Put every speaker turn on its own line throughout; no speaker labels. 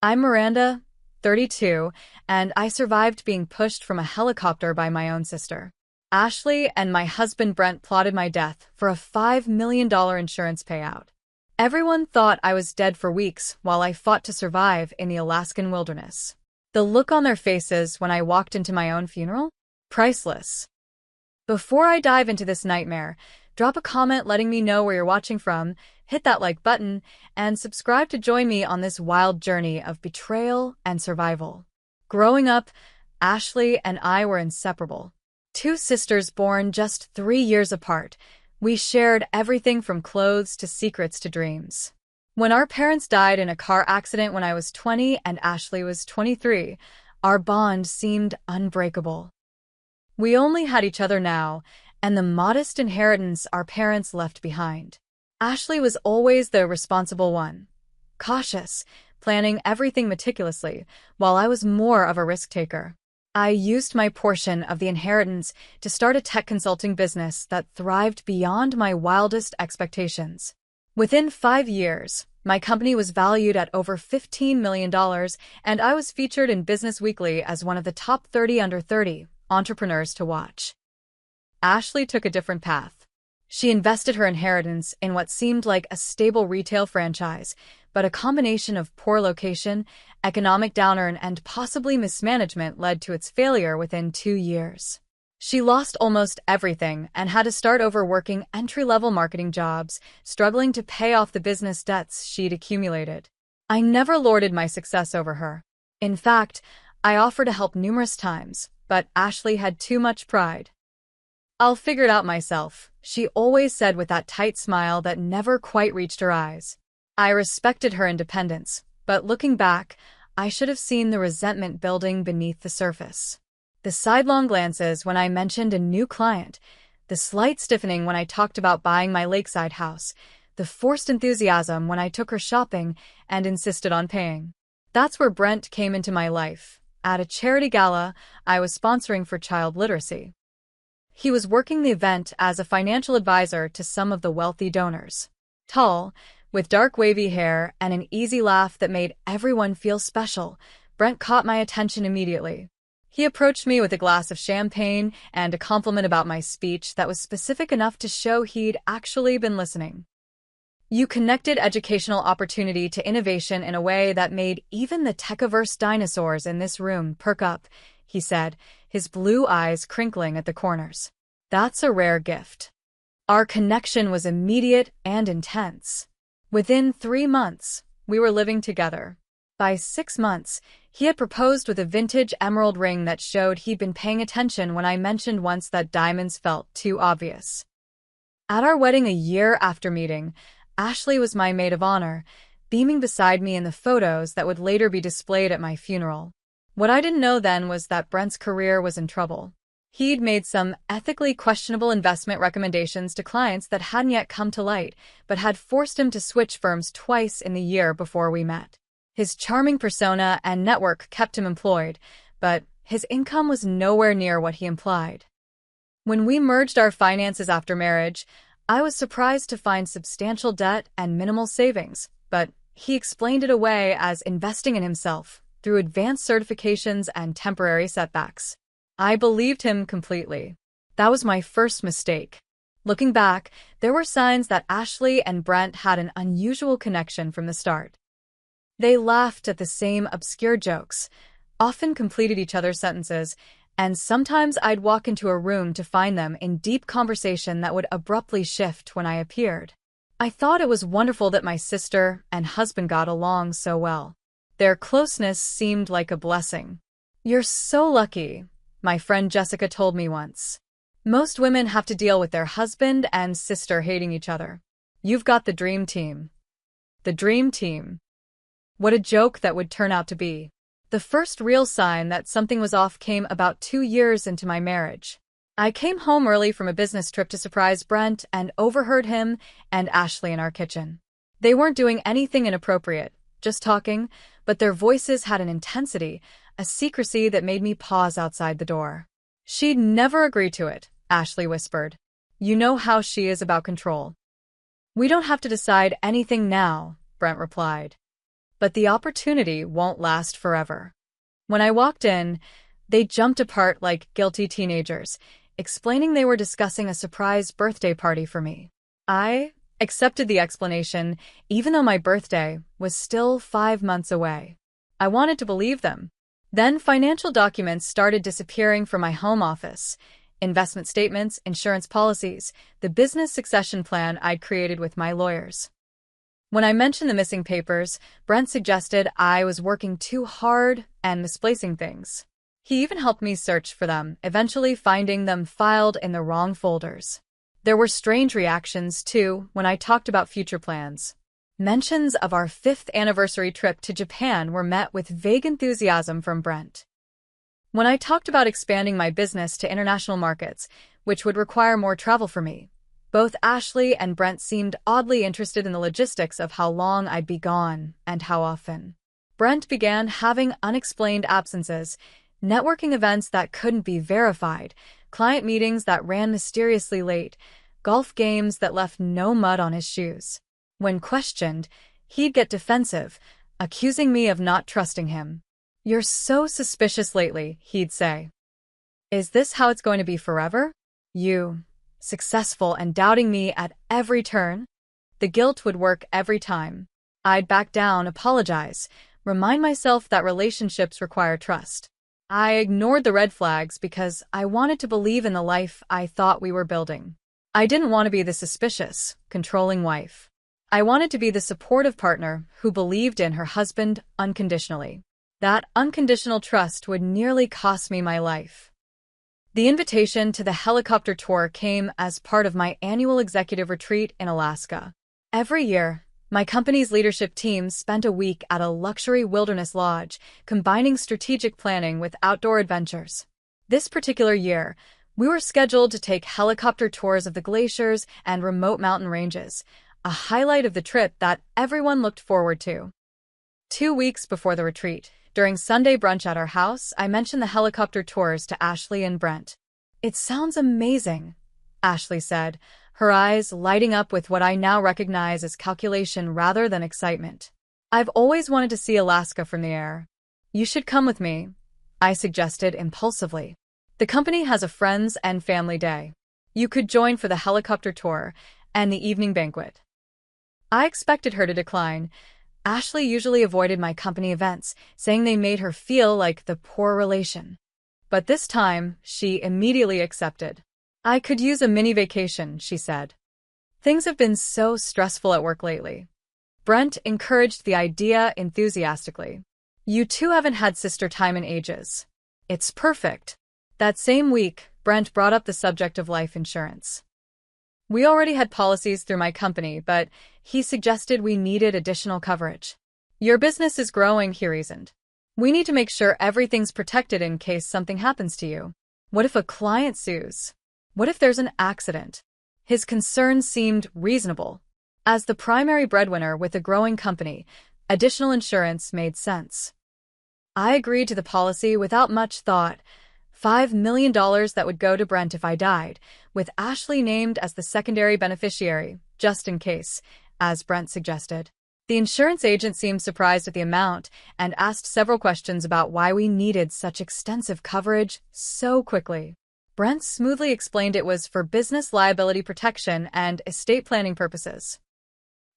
I'm Miranda, 32, and I survived being pushed from a helicopter by my own sister. Ashley and my husband Brent plotted my death for a $5 million insurance payout. Everyone thought I was dead for weeks while I fought to survive in the Alaskan wilderness. The look on their faces when I walked into my own funeral? Priceless. Before I dive into this nightmare, drop a comment letting me know where you're watching from, hit that like button, and subscribe to join me on this wild journey of betrayal and survival. Growing up, Ashley and I were inseparable. Two sisters born just 3 years apart, we shared everything from clothes to secrets to dreams. When our parents died in a car accident when I was 20 and Ashley was 23, our bond seemed unbreakable. We only had each other now, and the modest inheritance our parents left behind. Ashley was always the responsible one, cautious, planning everything meticulously, while I was more of a risk-taker. I used my portion of the inheritance to start a tech consulting business that thrived beyond my wildest expectations. Within 5 years, my company was valued at over $15 million, and I was featured in Business Weekly as one of the top 30 under 30 entrepreneurs to watch. Ashley took a different path. She invested her inheritance in what seemed like a stable retail franchise, but a combination of poor location, economic downturn, and possibly mismanagement led to its failure within 2 years. She lost almost everything and had to start over working entry-level marketing jobs, struggling to pay off the business debts she'd accumulated. I never lorded my success over her. In fact, I offered to help numerous times, but Ashley had too much pride. "I'll figure it out myself," she always said with that tight smile that never quite reached her eyes. I respected her independence, but looking back, I should have seen the resentment building beneath the surface. The sidelong glances when I mentioned a new client, the slight stiffening when I talked about buying my lakeside house, the forced enthusiasm when I took her shopping and insisted on paying. That's where Brent came into my life, at a charity gala I was sponsoring for child literacy. He was working the event as a financial advisor to some of the wealthy donors. Tall, with dark wavy hair and an easy laugh that made everyone feel special, Brent caught my attention immediately. He approached me with a glass of champagne and a compliment about my speech that was specific enough to show he'd actually been listening. "You connected educational opportunity to innovation in a way that made even the tech-averse dinosaurs in this room perk up," he said, his blue eyes crinkling at the corners. "That's a rare gift." Our connection was immediate and intense. Within 3 months, we were living together. By 6 months, he had proposed with a vintage emerald ring that showed he'd been paying attention when I mentioned once that diamonds felt too obvious. At our wedding a year after meeting, Ashley was my maid of honor, beaming beside me in the photos that would later be displayed at my funeral. What I didn't know then was that Brent's career was in trouble. He'd made some ethically questionable investment recommendations to clients that hadn't yet come to light, but had forced him to switch firms twice in the year before we met. His charming persona and network kept him employed, but his income was nowhere near what he implied. When we merged our finances after marriage, I was surprised to find substantial debt and minimal savings, but he explained it away as investing in himself through advanced certifications and temporary setbacks. I believed him completely. That was my first mistake. Looking back, there were signs that Ashley and Brent had an unusual connection from the start. They laughed at the same obscure jokes, often completed each other's sentences, and sometimes I'd walk into a room to find them in deep conversation that would abruptly shift when I appeared. I thought it was wonderful that my sister and husband got along so well. Their closeness seemed like a blessing. "You're so lucky," my friend Jessica told me once. "Most women have to deal with their husband and sister hating each other. You've got the dream team." The dream team. What a joke that would turn out to be. The first real sign that something was off came about 2 years into my marriage. I came home early from a business trip to surprise Brent and overheard him and Ashley in our kitchen. They weren't doing anything inappropriate, just talking, but their voices had an intensity, a secrecy that made me pause outside the door. "She'd never agree to it," Ashley whispered. "You know how she is about control." "We don't have to decide anything now," Brent replied. But the opportunity won't last forever. When I walked in, they jumped apart like guilty teenagers, explaining they were discussing a surprise birthday party for me. I accepted the explanation, even though my birthday was still 5 months away. I wanted to believe them. Then financial documents started disappearing from my home office. Investment statements, insurance policies, the business succession plan I'd created with my lawyers. When I mentioned the missing papers, Brent suggested I was working too hard and misplacing things. He even helped me search for them, eventually finding them filed in the wrong folders. There were strange reactions, too, when I talked about future plans. Mentions of our 5th anniversary trip to Japan were met with vague enthusiasm from Brent. When I talked about expanding my business to international markets, which would require more travel for me, both Ashley and Brent seemed oddly interested in the logistics of how long I'd be gone and how often. Brent began having unexplained absences, networking events that couldn't be verified, client meetings that ran mysteriously late, golf games that left no mud on his shoes. When questioned, he'd get defensive, accusing me of not trusting him. "You're so suspicious lately," he'd say. "Is this how it's going to be forever? You, successful and doubting me at every turn?" The guilt would work every time. I'd back down, apologize, remind myself that relationships require trust. I ignored the red flags because I wanted to believe in the life I thought we were building. I didn't want to be the suspicious, controlling wife. I wanted to be the supportive partner who believed in her husband unconditionally. That unconditional trust would nearly cost me my life. The invitation to the helicopter tour came as part of my annual executive retreat in Alaska. Every year, my company's leadership team spent a week at a luxury wilderness lodge, combining strategic planning with outdoor adventures. This particular year, we were scheduled to take helicopter tours of the glaciers and remote mountain ranges, a highlight of the trip that everyone looked forward to. 2 weeks before the retreat, during Sunday brunch at our house, I mentioned the helicopter tours to Ashley and Brent. "It sounds amazing," Ashley said, her eyes lighting up with what I now recognize as calculation rather than excitement. "I've always wanted to see Alaska from the air." "You should come with me," I suggested impulsively. "The company has a friends and family day. You could join for the helicopter tour and the evening banquet." I expected her to decline. Ashley usually avoided my company events, saying they made her feel like the poor relation. But this time, she immediately accepted. "I could use a mini vacation," she said. "Things have been so stressful at work lately." Brent encouraged the idea enthusiastically. "You two haven't had sister time in ages. It's perfect." That same week, Brent brought up the subject of life insurance. We already had policies through my company, but he suggested we needed additional coverage. "Your business is growing," he reasoned. "We need to make sure everything's protected in case something happens to you. What if a client sues? What if there's an accident?" His concerns seemed reasonable. As the primary breadwinner with a growing company, additional insurance made sense. I agreed to the policy without much thought. $5 million that would go to Brent if I died, with Ashley named as the secondary beneficiary, just in case, as Brent suggested. The insurance agent seemed surprised at the amount and asked several questions about why we needed such extensive coverage so quickly. Brent smoothly explained it was for business liability protection and estate planning purposes.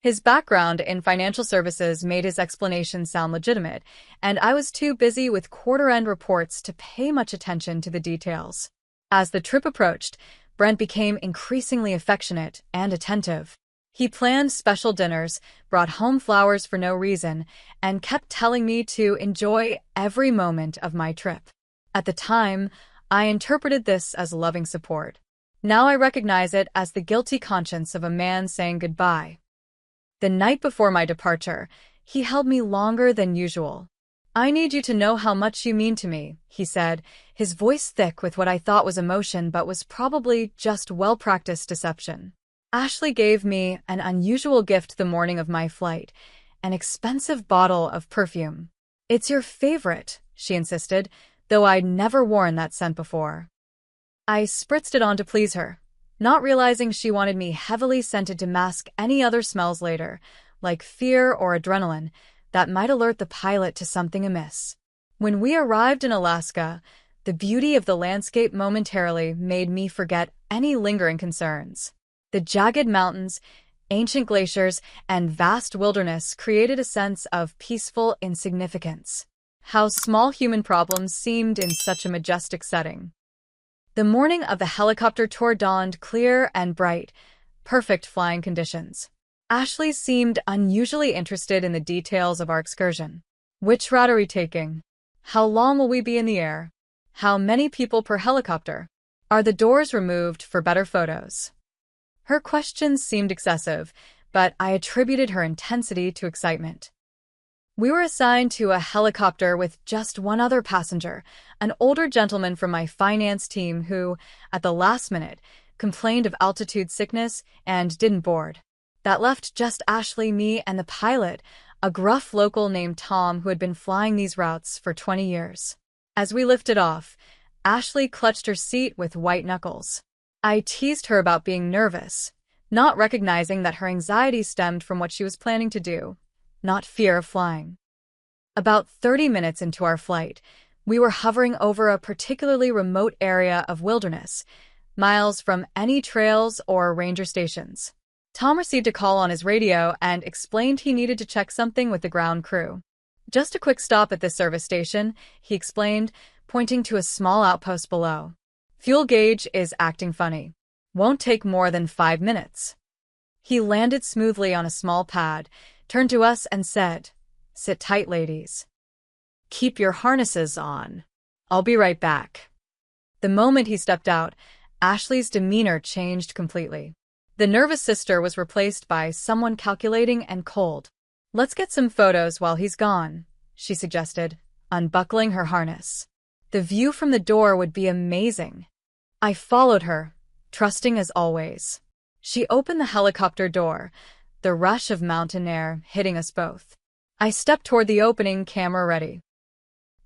His background in financial services made his explanation sound legitimate, and I was too busy with quarter-end reports to pay much attention to the details. As the trip approached, Brent became increasingly affectionate and attentive. He planned special dinners, brought home flowers for no reason, and kept telling me to enjoy every moment of my trip. At the time, I interpreted this as loving support. Now I recognize it as the guilty conscience of a man saying goodbye. The night before my departure, he held me longer than usual. "I need you to know how much you mean to me," he said, his voice thick with what I thought was emotion but was probably just well-practiced deception. "Ashley gave me an unusual gift the morning of my flight, an expensive bottle of perfume. It's your favorite," she insisted, though I'd never worn that scent before. I spritzed it on to please her, not realizing she wanted me heavily scented to mask any other smells later, like fear or adrenaline, that might alert the pilot to something amiss. When we arrived in Alaska, the beauty of the landscape momentarily made me forget any lingering concerns. The jagged mountains, ancient glaciers, and vast wilderness created a sense of peaceful insignificance. How small human problems seemed in such a majestic setting. The morning of the helicopter tour dawned clear and bright, perfect flying conditions. Ashley seemed unusually interested in the details of our excursion. Which route are we taking? How long will we be in the air? How many people per helicopter? Are the doors removed for better photos? Her questions seemed excessive, but I attributed her intensity to excitement. We were assigned to a helicopter with just one other passenger, an older gentleman from my finance team who, at the last minute, complained of altitude sickness and didn't board. That left just Ashley, me, and the pilot, a gruff local named Tom who had been flying these routes for 20 years. As we lifted off, Ashley clutched her seat with white knuckles. I teased her about being nervous, not recognizing that her anxiety stemmed from what she was planning to do, not fear of flying. About 30 minutes into our flight, we were hovering over a particularly remote area of wilderness, miles from any trails or ranger stations. Tom received a call on his radio and explained he needed to check something with the ground crew. Just a quick stop at this service station, he explained, pointing to a small outpost below. Fuel gauge is acting funny. Won't take more than 5 minutes. He landed smoothly on a small pad, turned to us and said, "Sit tight, ladies. Keep your harnesses on. I'll be right back." The moment he stepped out, Ashley's demeanor changed completely. The nervous sister was replaced by someone calculating and cold. "Let's get some photos while he's gone," she suggested, unbuckling her harness. The view from the door would be amazing. I followed her, trusting as always. She opened the helicopter door, the rush of mountain air hitting us both. I stepped toward the opening, camera ready.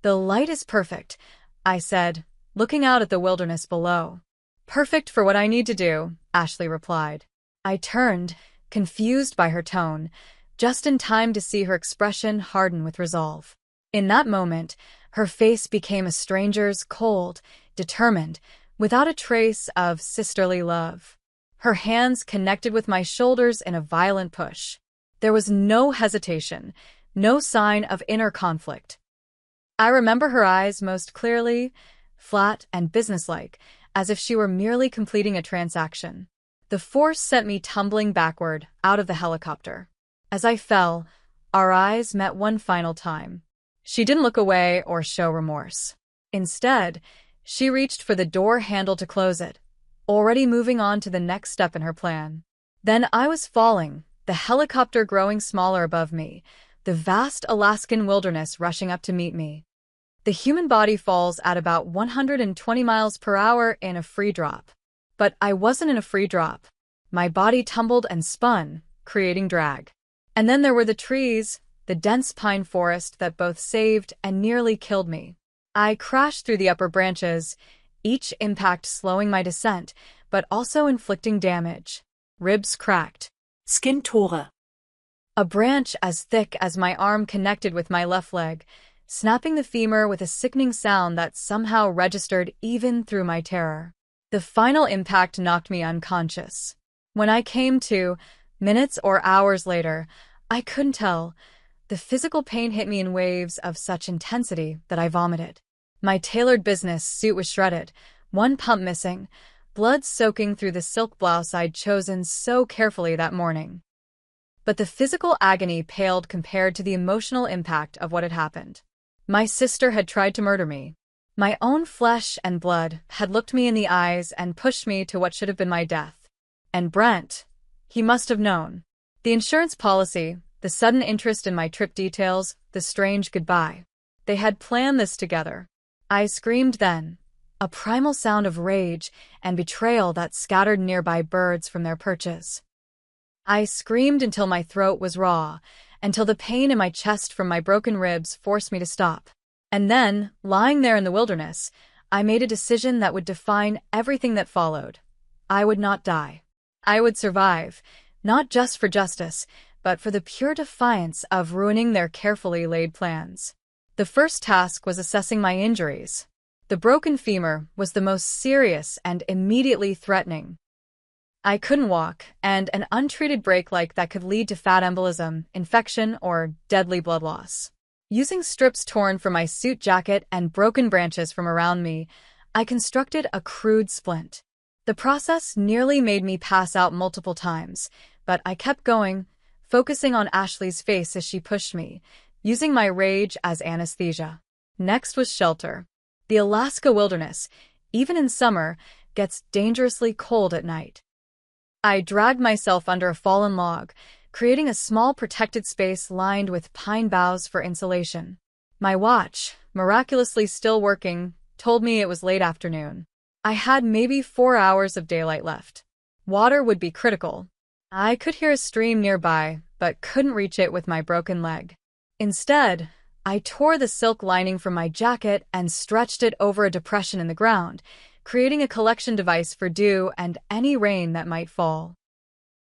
"The light is perfect," I said, looking out at the wilderness below. "Perfect for what I need to do," Ashley replied. I turned, confused by her tone, just in time to see her expression harden with resolve. In that moment, her face became a stranger's, cold, determined, without a trace of sisterly love. Her hands connected with my shoulders in a violent push. There was no hesitation, no sign of inner conflict. I remember her eyes most clearly, flat and businesslike, as if she were merely completing a transaction. The force sent me tumbling backward, out of the helicopter. As I fell, our eyes met one final time. She didn't look away or show remorse. Instead, she reached for the door handle to close it, already moving on to the next step in her plan. Then I was falling, the helicopter growing smaller above me, the vast Alaskan wilderness rushing up to meet me. The human body falls at about 120 miles per hour in a free drop. But I wasn't in a free drop. My body tumbled and spun, creating drag. And then there were the trees, the dense pine forest that both saved and nearly killed me. I crashed through the upper branches, each impact slowing my descent, but also inflicting damage. Ribs cracked.
Skin tore.
A branch as thick as my arm connected with my left leg, snapping the femur with a sickening sound that somehow registered even through my terror. The final impact knocked me unconscious. When I came to, minutes or hours later, I couldn't tell. The physical pain hit me in waves of such intensity that I vomited. My tailored business suit was shredded, one pump missing, blood soaking through the silk blouse I'd chosen so carefully that morning. But the physical agony paled compared to the emotional impact of what had happened. My sister had tried to murder me. My own flesh and blood had looked me in the eyes and pushed me to what should have been my death. And Brent, he must have known. The insurance policy, the sudden interest in my trip details, the strange goodbye. They had planned this together. I screamed then, a primal sound of rage and betrayal that scattered nearby birds from their perches. I screamed until my throat was raw, until the pain in my chest from my broken ribs forced me to stop. And then, lying there in the wilderness, I made a decision that would define everything that followed. I would not die. I would survive, not just for justice, but for the pure defiance of ruining their carefully laid plans. The first task was assessing my injuries. The broken femur was the most serious and immediately threatening. I couldn't walk, and an untreated break like that could lead to fat embolism, infection, or deadly blood loss. Using strips torn from my suit jacket and broken branches from around me, I constructed a crude splint. The process nearly made me pass out multiple times, but I kept going, focusing on Ashley's face as she pushed me, using my rage as anesthesia. Next was shelter. The Alaska wilderness, even in summer, gets dangerously cold at night. I dragged myself under a fallen log, creating a small protected space lined with pine boughs for insulation. My watch, miraculously still working, told me it was late afternoon. I had maybe 4 hours of daylight left. Water would be critical. I could hear a stream nearby, but couldn't reach it with my broken leg. Instead, I tore the silk lining from my jacket and stretched it over a depression in the ground, creating a collection device for dew and any rain that might fall.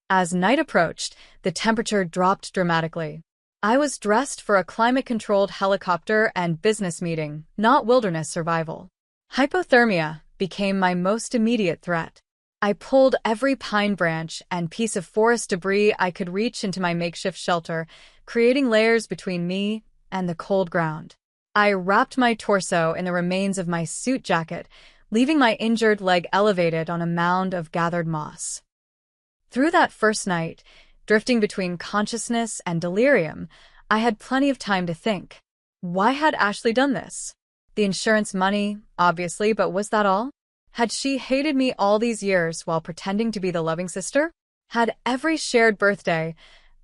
As night approached, the temperature dropped dramatically. I was dressed for a climate-controlled helicopter and business meeting, not wilderness survival. Hypothermia became my most immediate threat. I pulled every pine branch and piece of forest debris I could reach into my makeshift shelter, creating layers between me and the cold ground. I wrapped my torso in the remains of my suit jacket, leaving my injured leg elevated on a mound of gathered moss. Through that first night, drifting between consciousness and delirium, I had plenty of time to think. Why had Ashley done this? The insurance money, obviously, but was that all? Had she hated me all these years while pretending to be the loving sister? Had every shared birthday,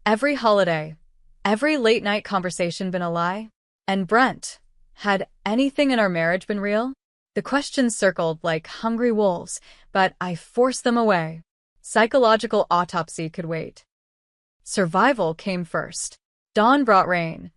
every holiday, every late-night conversation been a lie? And Brent, had anything in our marriage been real? The questions circled like hungry wolves, but I forced them away. Psychological autopsy could wait. Survival came first. Dawn brought rain,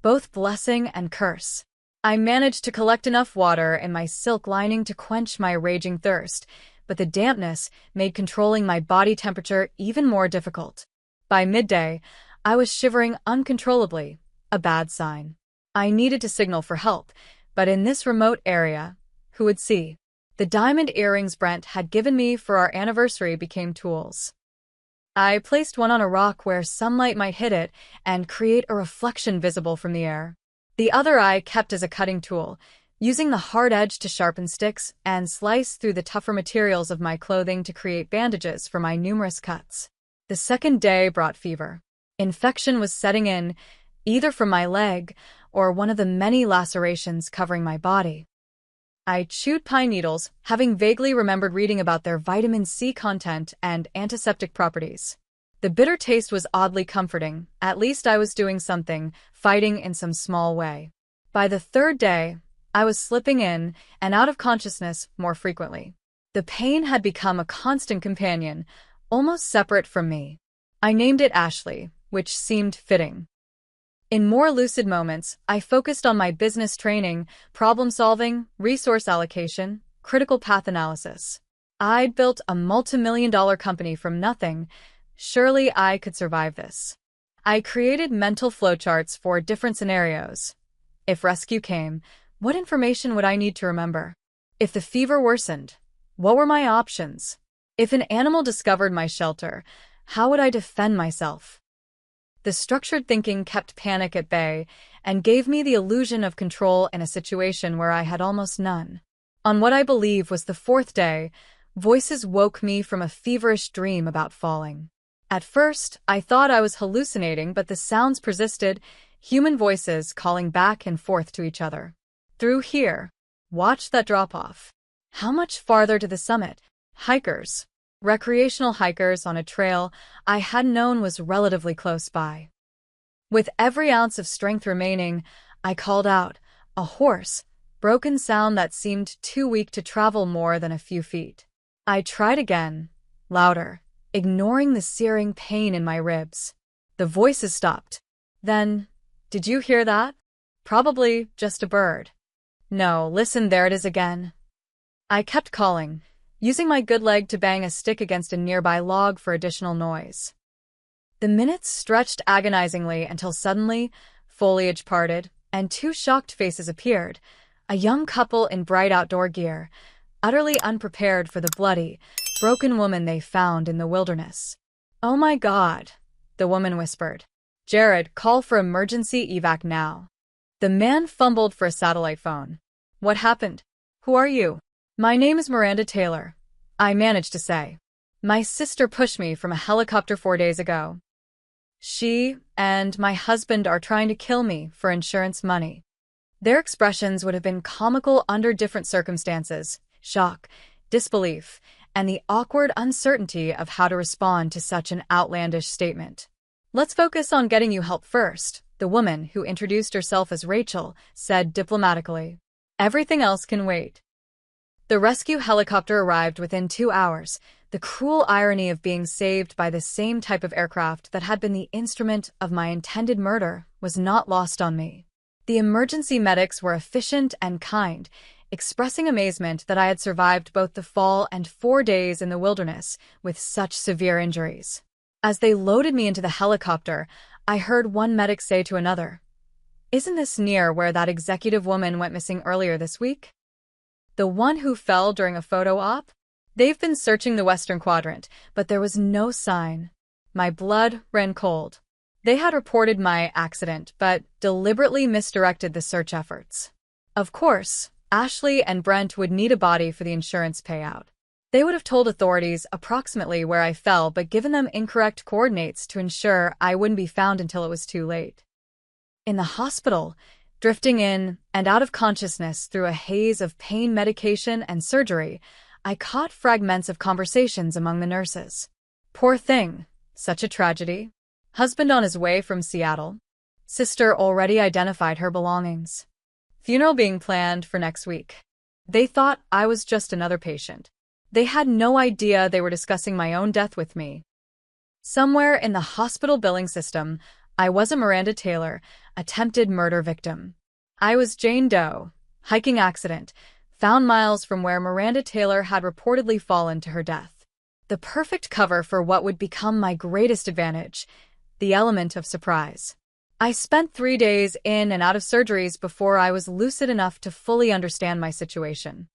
both blessing and curse. I managed to collect enough water in my silk lining to quench my raging thirst, but the dampness made controlling my body temperature even more difficult. By midday, I was shivering uncontrollably, a bad sign. I needed to signal for help, but in this remote area, who would see? The diamond earrings Brent had given me for our anniversary became tools. I placed one on a rock where sunlight might hit it and create a reflection visible from the air. The other I kept as a cutting tool, using the hard edge to sharpen sticks and slice through the tougher materials of my clothing to create bandages for my numerous cuts. The second day brought fever. Infection was setting in, either from my leg or one of the many lacerations covering my body. I chewed pine needles, having vaguely remembered reading about their vitamin C content and antiseptic properties. The bitter taste was oddly comforting. At least I was doing something, fighting in some small way. By the third day, I was slipping in and out of consciousness more frequently. The pain had become a constant companion, almost separate from me. I named it Ashley, which seemed fitting. In more lucid moments, I focused on my business training, problem-solving, resource allocation, critical path analysis. I'd built a multi-million-dollar company from nothing. Surely I could survive this. I created mental flowcharts for different scenarios. If rescue came, what information would I need to remember? If the fever worsened, what were my options? If an animal discovered my shelter, how would I defend myself? The structured thinking kept panic at bay and gave me the illusion of control in a situation where I had almost none. On what I believe was the fourth day, voices woke me from a feverish dream about falling. At first, I thought I was hallucinating, but the sounds persisted, human voices calling back and forth to each other. Through here. Watch that drop-off. How much farther to the summit? Hikers. Recreational hikers on a trail I had known was relatively close by. With every ounce of strength remaining, I called out, a hoarse, broken sound that seemed too weak to travel more than a few feet. I tried again, louder, ignoring the searing pain in my ribs. The voices stopped. Then, did you hear that? Probably just a bird. No, listen, there it is again. I kept calling, using my good leg to bang a stick against a nearby log for additional noise. The minutes stretched agonizingly until suddenly, foliage parted, and two shocked faces appeared, a young couple in bright outdoor gear, utterly unprepared for the bloody, broken woman they found in the wilderness. "Oh my God," the woman whispered. "Jared, call for emergency evac now." The man fumbled for a satellite phone. "What happened? Who are you?" "My name is Miranda Taylor," I managed to say. "My sister pushed me from a helicopter 4 days ago. She and my husband are trying to kill me for insurance money." Their expressions would have been comical under different circumstances: shock, disbelief, and the awkward uncertainty of how to respond to such an outlandish statement. "Let's focus on getting you help first," the woman, who introduced herself as Rachel, said diplomatically. "Everything else can wait." The rescue helicopter arrived within 2 hours, the cruel irony of being saved by the same type of aircraft that had been the instrument of my intended murder was not lost on me. The emergency medics were efficient and kind, expressing amazement that I had survived both the fall and 4 days in the wilderness with such severe injuries. As they loaded me into the helicopter, I heard one medic say to another, "Isn't this near where that executive woman went missing earlier this week? The one who fell during a photo op? They've been searching the Western Quadrant, but there was no sign." My blood ran cold. They had reported my accident, but deliberately misdirected the search efforts. Of course, Ashley and Brent would need a body for the insurance payout. They would have told authorities approximately where I fell, but given them incorrect coordinates to ensure I wouldn't be found until it was too late. In the hospital, drifting in and out of consciousness through a haze of pain medication and surgery, I caught fragments of conversations among the nurses. "Poor thing. Such a tragedy. Husband on his way from Seattle. Sister already identified her belongings. Funeral being planned for next week." They thought I was just another patient. They had no idea they were discussing my own death with me. Somewhere in the hospital billing system, I was a Miranda Taylor, attempted murder victim. I was Jane Doe, hiking accident, found miles from where Miranda Taylor had reportedly fallen to her death. The perfect cover for what would become my greatest advantage, the element of surprise. I spent 3 days in and out of surgeries before I was lucid enough to fully understand my situation.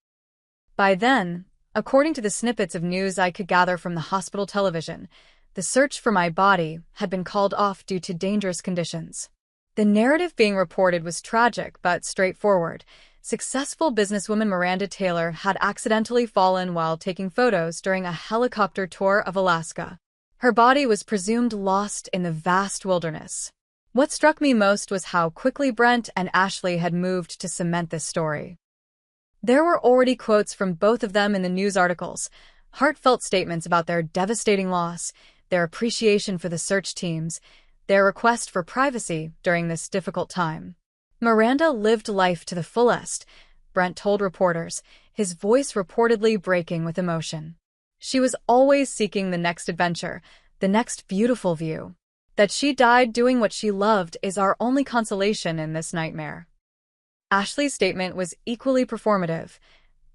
By then, according to the snippets of news I could gather from the hospital television, the search for my body had been called off due to dangerous conditions. The narrative being reported was tragic but straightforward. Successful businesswoman Miranda Taylor had accidentally fallen while taking photos during a helicopter tour of Alaska. Her body was presumed lost in the vast wilderness. What struck me most was how quickly Brent and Ashley had moved to cement this story. There were already quotes from both of them in the news articles, heartfelt statements about their devastating loss, their appreciation for the search teams, their request for privacy during this difficult time. Miranda lived life to the fullest, Brent told reporters, his voice reportedly breaking with emotion. She was always seeking the next adventure, the next beautiful view. That she died doing what she loved is our only consolation in this nightmare. Ashley's statement was equally performative.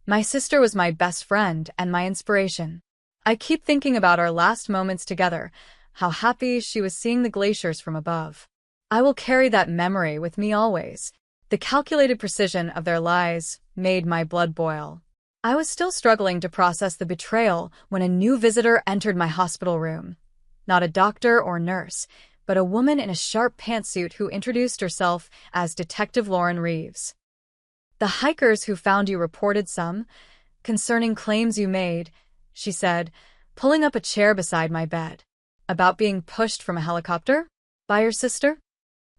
"My sister was my best friend and my inspiration. I keep thinking about our last moments together, how happy she was seeing the glaciers from above. I will carry that memory with me always." The calculated precision of their lies made my blood boil. I was still struggling to process the betrayal when a new visitor entered my hospital room. Not a doctor or nurse, but a woman in a sharp pantsuit who introduced herself as Detective Lauren Reeves. "The hikers who found you reported some concerning claims you made," she said, pulling up a chair beside my bed. "About being pushed from a helicopter? By your sister?"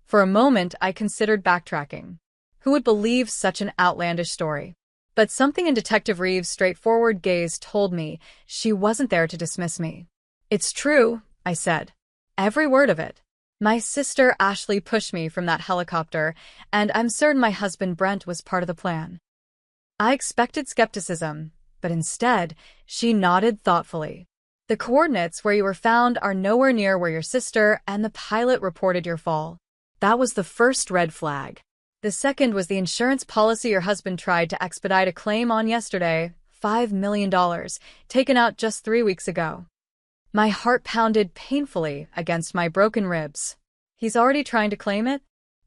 For a moment, I considered backtracking. Who would believe such an outlandish story? But something in Detective Reeves' straightforward gaze told me she wasn't there to dismiss me. "It's true," I said. "Every word of it. My sister Ashley pushed me from that helicopter, and I'm certain my husband Brent was part of the plan." I expected skepticism, but instead, she nodded thoughtfully. "The coordinates where you were found are nowhere near where your sister and the pilot reported your fall. That was the first red flag. The second was the insurance policy your husband tried to expedite a claim on yesterday, $5 million, taken out just 3 weeks ago. My heart pounded painfully against my broken ribs. He's already trying to claim it?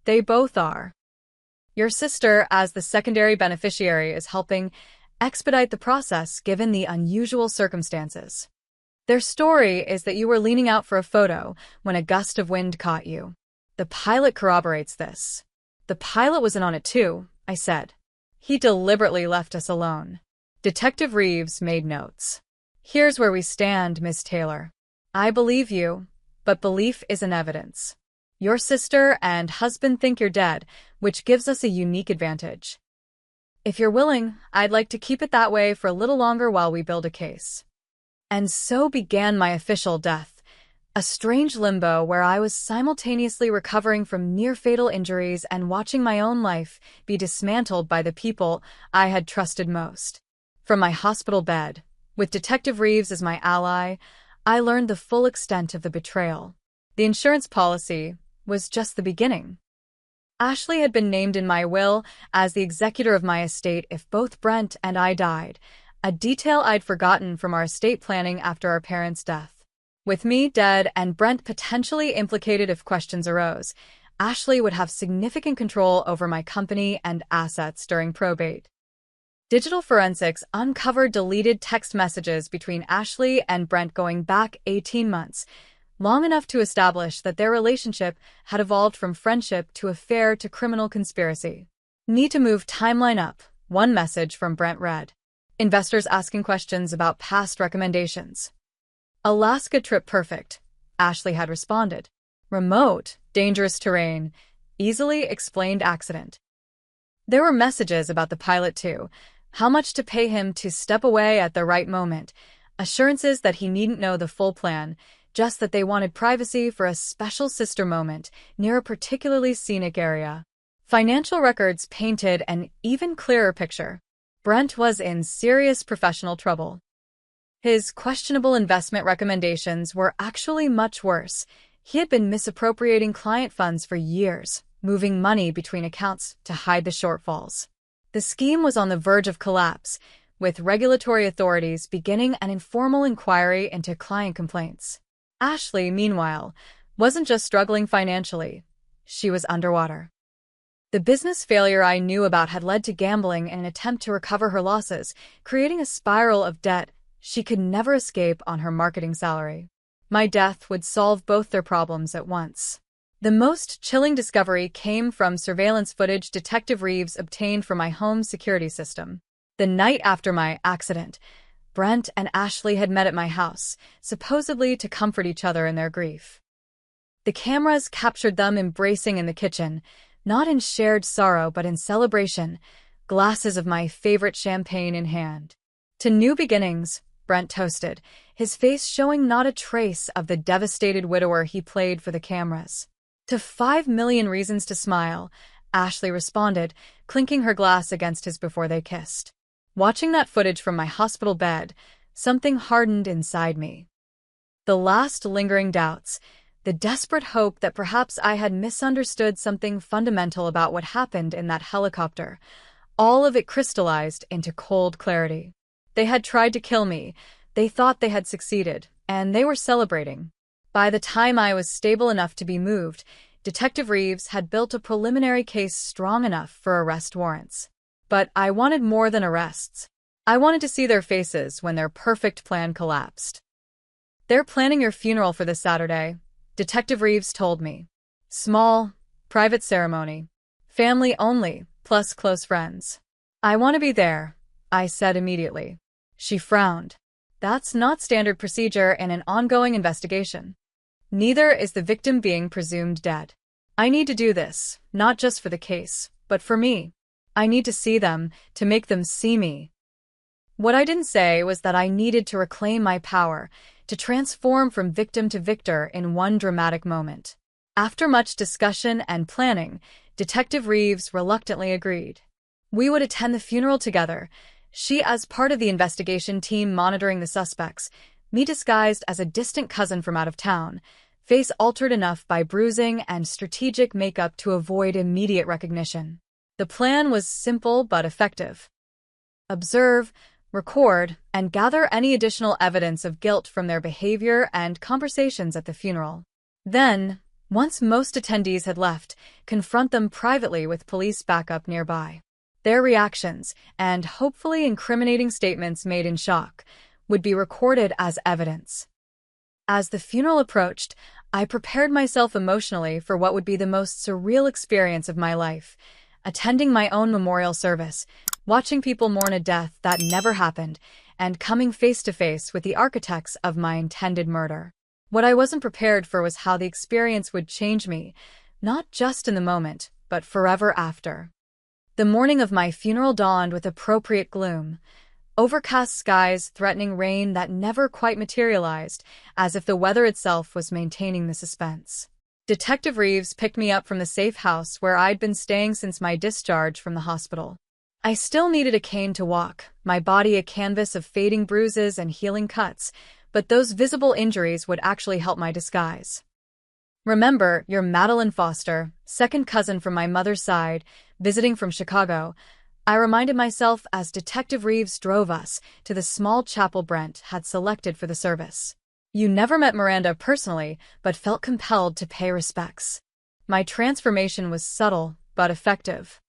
They both are. Your sister, as the secondary beneficiary, is helping expedite the process given the unusual circumstances. Their story is that you were leaning out for a photo when a gust of wind caught you. The pilot corroborates this. The pilot was in on it too, I said. He deliberately left us alone. Detective Reeves made notes. Here's where we stand, Miss Taylor. I believe you, but belief isn't evidence. Your sister and husband think you're dead, which gives us a unique advantage. If you're willing, I'd like to keep it that way for a little longer while we build a case. And so began my official death, a strange limbo where I was simultaneously recovering from near-fatal injuries and watching my own life be dismantled by the people I had trusted most. From my hospital bed, with Detective Reeves as my ally, I learned the full extent of the betrayal. The insurance policy was just the beginning. Ashley had been named in my will as the executor of my estate if both Brent and I died, a detail I'd forgotten from our estate planning after our parents' death. With me dead and Brent potentially implicated if questions arose, Ashley would have significant control over my company and assets during probate. Digital forensics uncovered deleted text messages between Ashley and Brent going back 18 months, long enough to establish that their relationship had evolved from friendship to affair to criminal conspiracy. Need to move timeline up, one message from Brent read. Investors asking questions about past recommendations. Alaska trip perfect, Ashley had responded. Remote, dangerous terrain, easily explained accident. There were messages about the pilot too, how much to pay him to step away at the right moment, assurances that he needn't know the full plan, just that they wanted privacy for a special sister moment near a particularly scenic area. Financial records painted an even clearer picture. Brent was in serious professional trouble. His questionable investment recommendations were actually much worse. He had been misappropriating client funds for years, moving money between accounts to hide the shortfalls. The scheme was on the verge of collapse, with regulatory authorities beginning an informal inquiry into client complaints. Ashley, meanwhile, wasn't just struggling financially. She was underwater. The business failure I knew about had led to gambling in an attempt to recover her losses, creating a spiral of debt she could never escape on her marketing salary. My death would solve both their problems at once. The most chilling discovery came from surveillance footage Detective Reeves obtained from my home security system. The night after my accident, Brent and Ashley had met at my house, supposedly to comfort each other in their grief. The cameras captured them embracing in the kitchen, not in shared sorrow but in celebration, glasses of my favorite champagne in hand. To new beginnings, Brent toasted, his face showing not a trace of the devastated widower he played for the cameras. To 5 million reasons to smile, Ashley responded, clinking her glass against his before they kissed. Watching that footage from my hospital bed, something hardened inside me. The last lingering doubts, the desperate hope that perhaps I had misunderstood something fundamental about what happened in that helicopter, all of it crystallized into cold clarity. They had tried to kill me, they thought they had succeeded, and they were celebrating. By the time I was stable enough to be moved, Detective Reeves had built a preliminary case strong enough for arrest warrants. But I wanted more than arrests. I wanted to see their faces when their perfect plan collapsed. They're planning your funeral for this Saturday, Detective Reeves told me. Small, private ceremony. Family only, plus close friends. I want to be there, I said immediately. She frowned. That's not standard procedure in an ongoing investigation. Neither is the victim being presumed dead. I need to do this, not just for the case, but for me. I need to see them, to make them see me. What I didn't say was that I needed to reclaim my power, to transform from victim to victor in one dramatic moment. After much discussion and planning, Detective Reeves reluctantly agreed. We would attend the funeral together, she as part of the investigation team monitoring the suspects, me disguised as a distant cousin from out of town, face altered enough by bruising and strategic makeup to avoid immediate recognition. The plan was simple but effective. Observe, record, and gather any additional evidence of guilt from their behavior and conversations at the funeral. Then, once most attendees had left, confront them privately with police backup nearby. Their reactions, and hopefully incriminating statements made in shock, would be recorded as evidence. As the funeral approached, I prepared myself emotionally for what would be the most surreal experience of my life, attending my own memorial service, watching people mourn a death that never happened, and coming face to face with the architects of my intended murder. What I wasn't prepared for was how the experience would change me, not just in the moment, but forever after. The morning of my funeral dawned with appropriate gloom. Overcast skies threatening rain that never quite materialized, as if the weather itself was maintaining the suspense. Detective Reeves picked me up from the safe house where I'd been staying since my discharge from the hospital. I still needed a cane to walk, my body a canvas of fading bruises and healing cuts, but those visible injuries would actually help my disguise. "Remember, you're Madeline Foster, second cousin from my mother's side, visiting from Chicago," I reminded myself as Detective Reeves drove us to the small chapel Brent had selected for the service. "You never met Miranda personally, but felt compelled to pay respects." My transformation was subtle, but effective.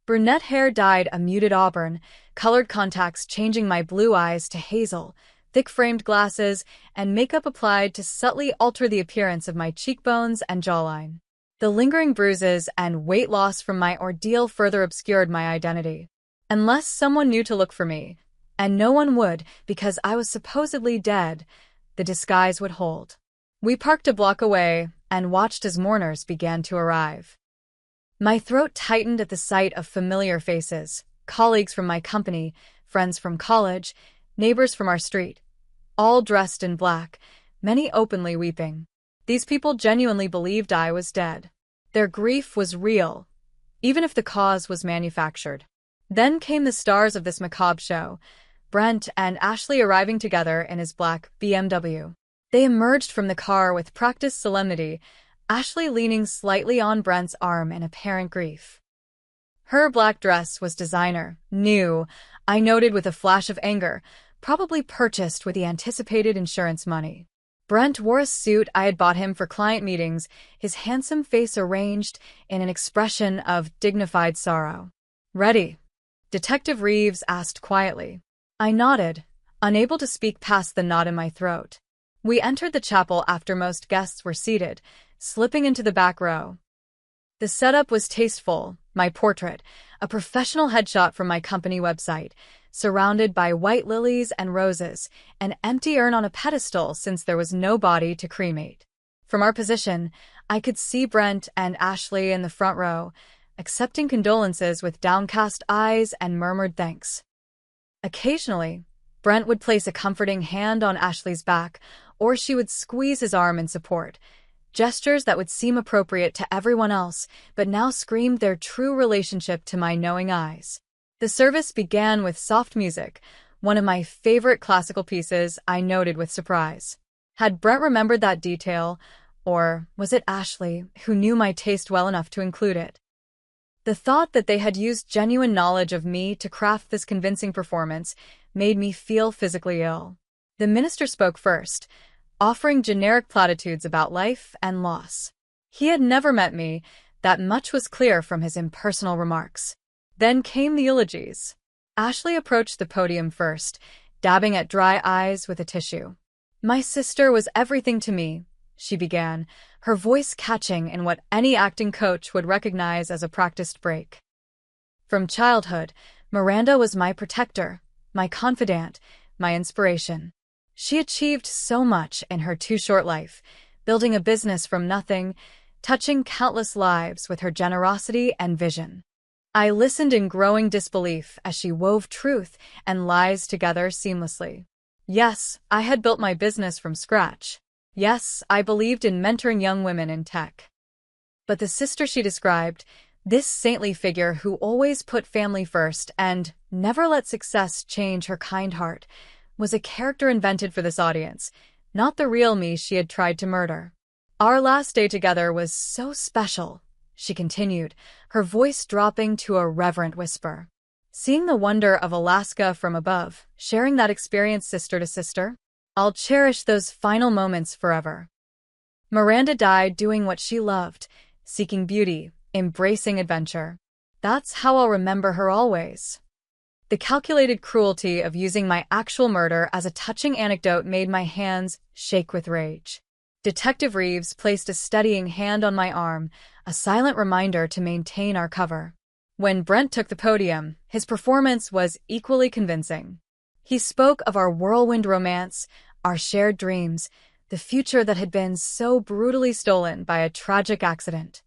Brunette hair dyed a muted auburn, colored contacts changing my blue eyes to hazel, thick-framed glasses, and makeup applied to subtly alter the appearance of my cheekbones and jawline. The lingering bruises and weight loss from my ordeal further obscured my identity. Unless someone knew to look for me, and no one would because I was supposedly dead, the disguise would hold. We parked a block away and watched as mourners began to arrive. My throat tightened at the sight of familiar faces, colleagues from my company, friends from college, neighbors from our street, all dressed in black, many openly weeping. These people genuinely believed I was dead. Their grief was real, even if the cause was manufactured. Then came the stars of this macabre show, Brent and Ashley arriving together in his black BMW. They emerged from the car with practiced solemnity, Ashley leaning slightly on Brent's arm in apparent grief. Her black dress was designer, new, I noted with a flash of anger, probably purchased with the anticipated insurance money. Brent wore a suit I had bought him for client meetings, his handsome face arranged in an expression of dignified sorrow. "Ready?" Detective Reeves asked quietly. I nodded, unable to speak past the knot in my throat. We entered the chapel after most guests were seated, slipping into the back row. The setup was tasteful, my portrait, a professional headshot from my company website, surrounded by white lilies and roses, an empty urn on a pedestal since there was no body to cremate. From our position, I could see Brent and Ashley in the front row, accepting condolences with downcast eyes and murmured thanks. Occasionally, Brent would place a comforting hand on Ashley's back, or she would squeeze his arm in support, gestures that would seem appropriate to everyone else, but now screamed their true relationship to my knowing eyes. The service began with soft music, one of my favorite classical pieces, I noted with surprise. Had Brent remembered that detail, or was it Ashley, who knew my taste well enough to include it? The thought that they had used genuine knowledge of me to craft this convincing performance made me feel physically ill. The minister spoke first, offering generic platitudes about life and loss. He had never met me, that much was clear from his impersonal remarks. Then came the eulogies. Ashley approached the podium first, dabbing at dry eyes with a tissue. "My sister was everything to me," she began, her voice catching in what any acting coach would recognize as a practiced break. "From childhood, Miranda was my protector, my confidant, my inspiration. She achieved so much in her too short life, building a business from nothing, touching countless lives with her generosity and vision." I listened in growing disbelief as she wove truth and lies together seamlessly. Yes, I had built my business from scratch. Yes, I believed in mentoring young women in tech. But the sister she described, this saintly figure who always put family first and never let success change her kind heart, was a character invented for this audience, not the real me she had tried to murder. "Our last day together was so special," she continued, her voice dropping to a reverent whisper. Seeing the wonder of Alaska from above, sharing that experience sister to sister, I'll cherish those final moments forever. Miranda died doing what she loved, seeking beauty, embracing adventure. That's how I'll remember her always. The calculated cruelty of using my actual murder as a touching anecdote made my hands shake with rage. Detective Reeves placed a steadying hand on my arm, a silent reminder to maintain our cover. When Brent took the podium, his performance was equally convincing. He spoke of our whirlwind romance, our shared dreams, the future that had been so brutally stolen by a tragic accident.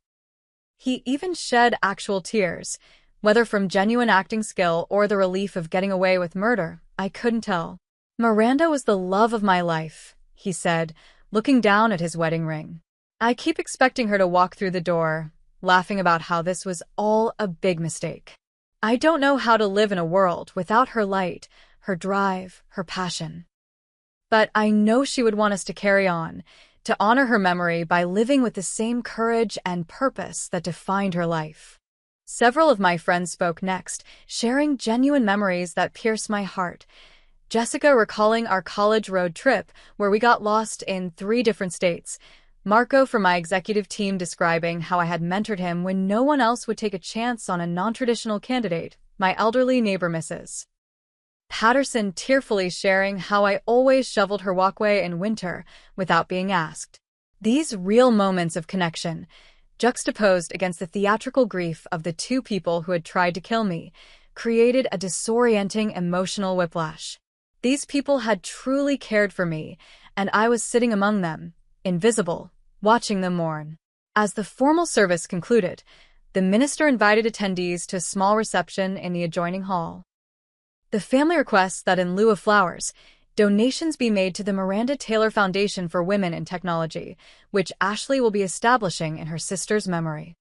He even shed actual tears. Whether from genuine acting skill or the relief of getting away with murder, I couldn't tell. Miranda was the love of my life, he said, looking down at his wedding ring. I keep expecting her to walk through the door, laughing about how this was all a big mistake. I don't know how to live in a world without her light, her drive, her passion. But I know she would want us to carry on, to honor her memory by living with the same courage and purpose that defined her life. Several of my friends spoke next, sharing genuine memories that pierced my heart. Jessica recalling our college road trip, where we got lost in 3 different states. Marco from my executive team describing how I had mentored him when no one else would take a chance on a non-traditional candidate, my elderly neighbor Mrs. Patterson tearfully sharing how I always shoveled her walkway in winter without being asked. These real moments of connection, juxtaposed against the theatrical grief of the 2 people who had tried to kill me, created a disorienting emotional whiplash. These people had truly cared for me, and I was sitting among them, invisible, watching them mourn. As the formal service concluded, the minister invited attendees to a small reception in the adjoining hall. The family requests that in lieu of flowers, donations be made to the Miranda Taylor Foundation for Women in Technology, which Ashley will be establishing in her sister's memory.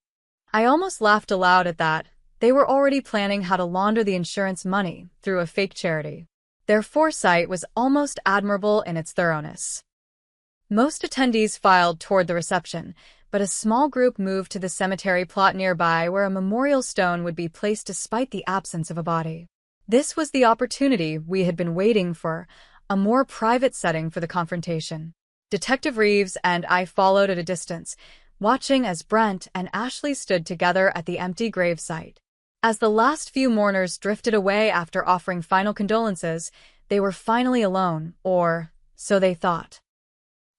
I almost laughed aloud at that. They were already planning how to launder the insurance money through a fake charity. Their foresight was almost admirable in its thoroughness. Most attendees filed toward the reception, but a small group moved to the cemetery plot nearby where a memorial stone would be placed despite the absence of a body. This was the opportunity we had been waiting for, a more private setting for the confrontation. Detective Reeves and I followed at a distance, watching as Brent and Ashley stood together at the empty gravesite. As the last few mourners drifted away after offering final condolences, they were finally alone, or so they thought.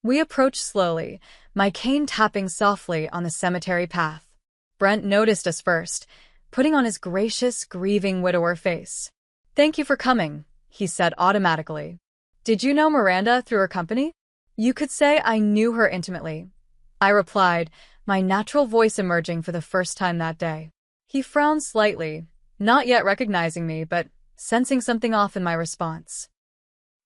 We approached slowly, my cane tapping softly on the cemetery path. Brent noticed us first, putting on his gracious, grieving widower face. "Thank you for coming," he said automatically. "Did you know Miranda through her company?" "You could say I knew her intimately," I replied, my natural voice emerging for the first time that day. He frowned slightly, not yet recognizing me, but sensing something off in my response.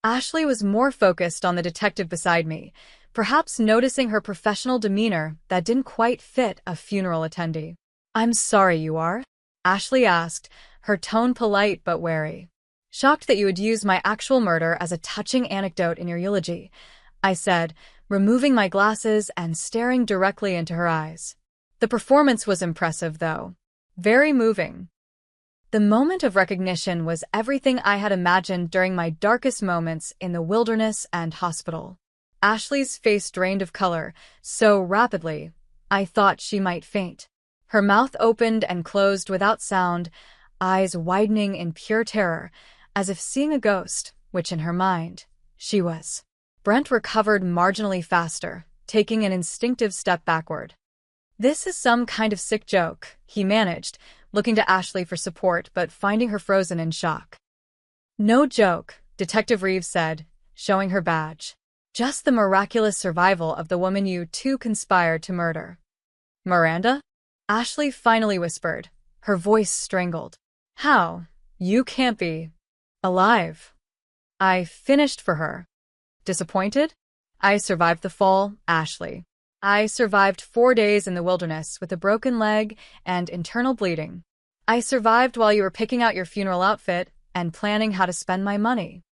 Ashley was more focused on the detective beside me, perhaps noticing her professional demeanor that didn't quite fit a funeral attendee. "I'm sorry you are?" Ashley asked, her tone polite but wary. "Shocked that you would use my actual murder as a touching anecdote in your eulogy," I said, removing my glasses and staring directly into her eyes. The performance was impressive, though. Very moving. The moment of recognition was everything I had imagined during my darkest moments in the wilderness and hospital. Ashley's face drained of color so rapidly, I thought she might faint. Her mouth opened and closed without sound, eyes widening in pure terror, as if seeing a ghost, which in her mind, she was. Brent recovered marginally faster, taking an instinctive step backward. "This is some kind of sick joke," he managed, looking to Ashley for support but finding her frozen in shock. "No joke," Detective Reeves said, showing her badge. "Just the miraculous survival of the woman you 2 conspired to murder." "Miranda?" Ashley finally whispered, her voice strangled. "How? You can't be alive." "I finished for her." "Disappointed?" "I survived the fall, Ashley. I survived 4 days in the wilderness with a broken leg and internal bleeding. I survived while you were picking out your funeral outfit and planning how to spend my money."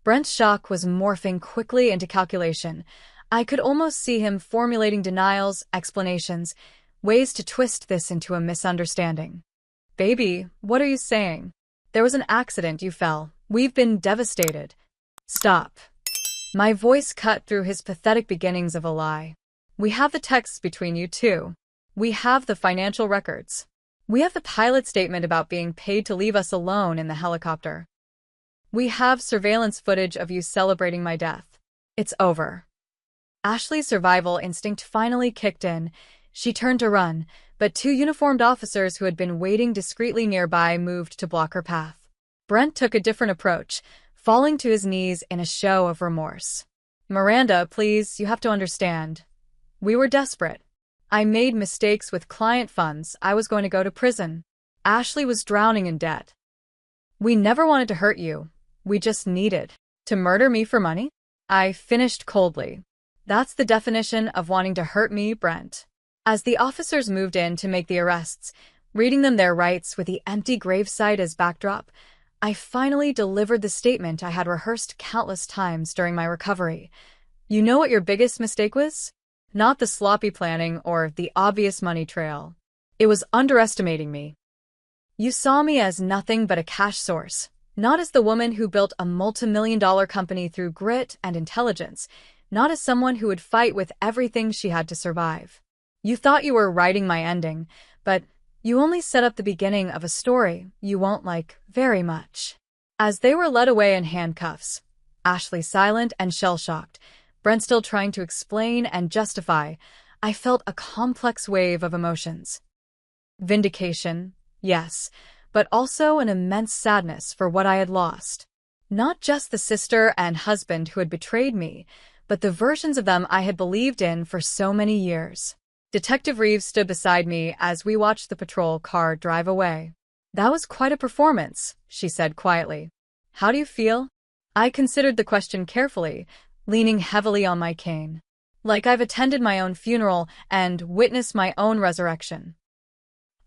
Brent's shock was morphing quickly into calculation. I could almost see him formulating denials, explanations, ways to twist this into a misunderstanding. "Baby, what are you saying?" There was an accident, you fell. We've been devastated. Stop. My voice cut through his pathetic beginnings of a lie. We have the texts between you two. We have the financial records. We have the pilot statement about being paid to leave us alone in the helicopter. We have surveillance footage of you celebrating my death. It's over. Ashley's survival instinct finally kicked in. She turned to run, but two uniformed officers who had been waiting discreetly nearby moved to block her path. Brent took a different approach, falling to his knees in a show of remorse. Miranda, please, you have to understand. We were desperate. I made mistakes with client funds. I was going to go to prison. Ashley was drowning in debt. We never wanted to hurt you. We just needed to murder me for money? I finished coldly. That's the definition of wanting to hurt me, Brent. As the officers moved in to make the arrests, reading them their rights with the empty gravesite as backdrop, I finally delivered the statement I had rehearsed countless times during my recovery. You know what your biggest mistake was? Not the sloppy planning or the obvious money trail. It was underestimating me. You saw me as nothing but a cash source, not as the woman who built a multi-million-dollar company through grit and intelligence, not as someone who would fight with everything she had to survive. You thought you were writing my ending, but you only set up the beginning of a story you won't like very much. As they were led away in handcuffs, Ashley silent and shell-shocked, Brent still trying to explain and justify, I felt a complex wave of emotions. Vindication, yes, but also an immense sadness for what I had lost. Not just the sister and husband who had betrayed me, but the versions of them I had believed in for so many years. Detective Reeves stood beside me as we watched the patrol car drive away. That was quite a performance, she said quietly. How do you feel? I considered the question carefully, leaning heavily on my cane. Like I've attended my own funeral and witnessed my own resurrection.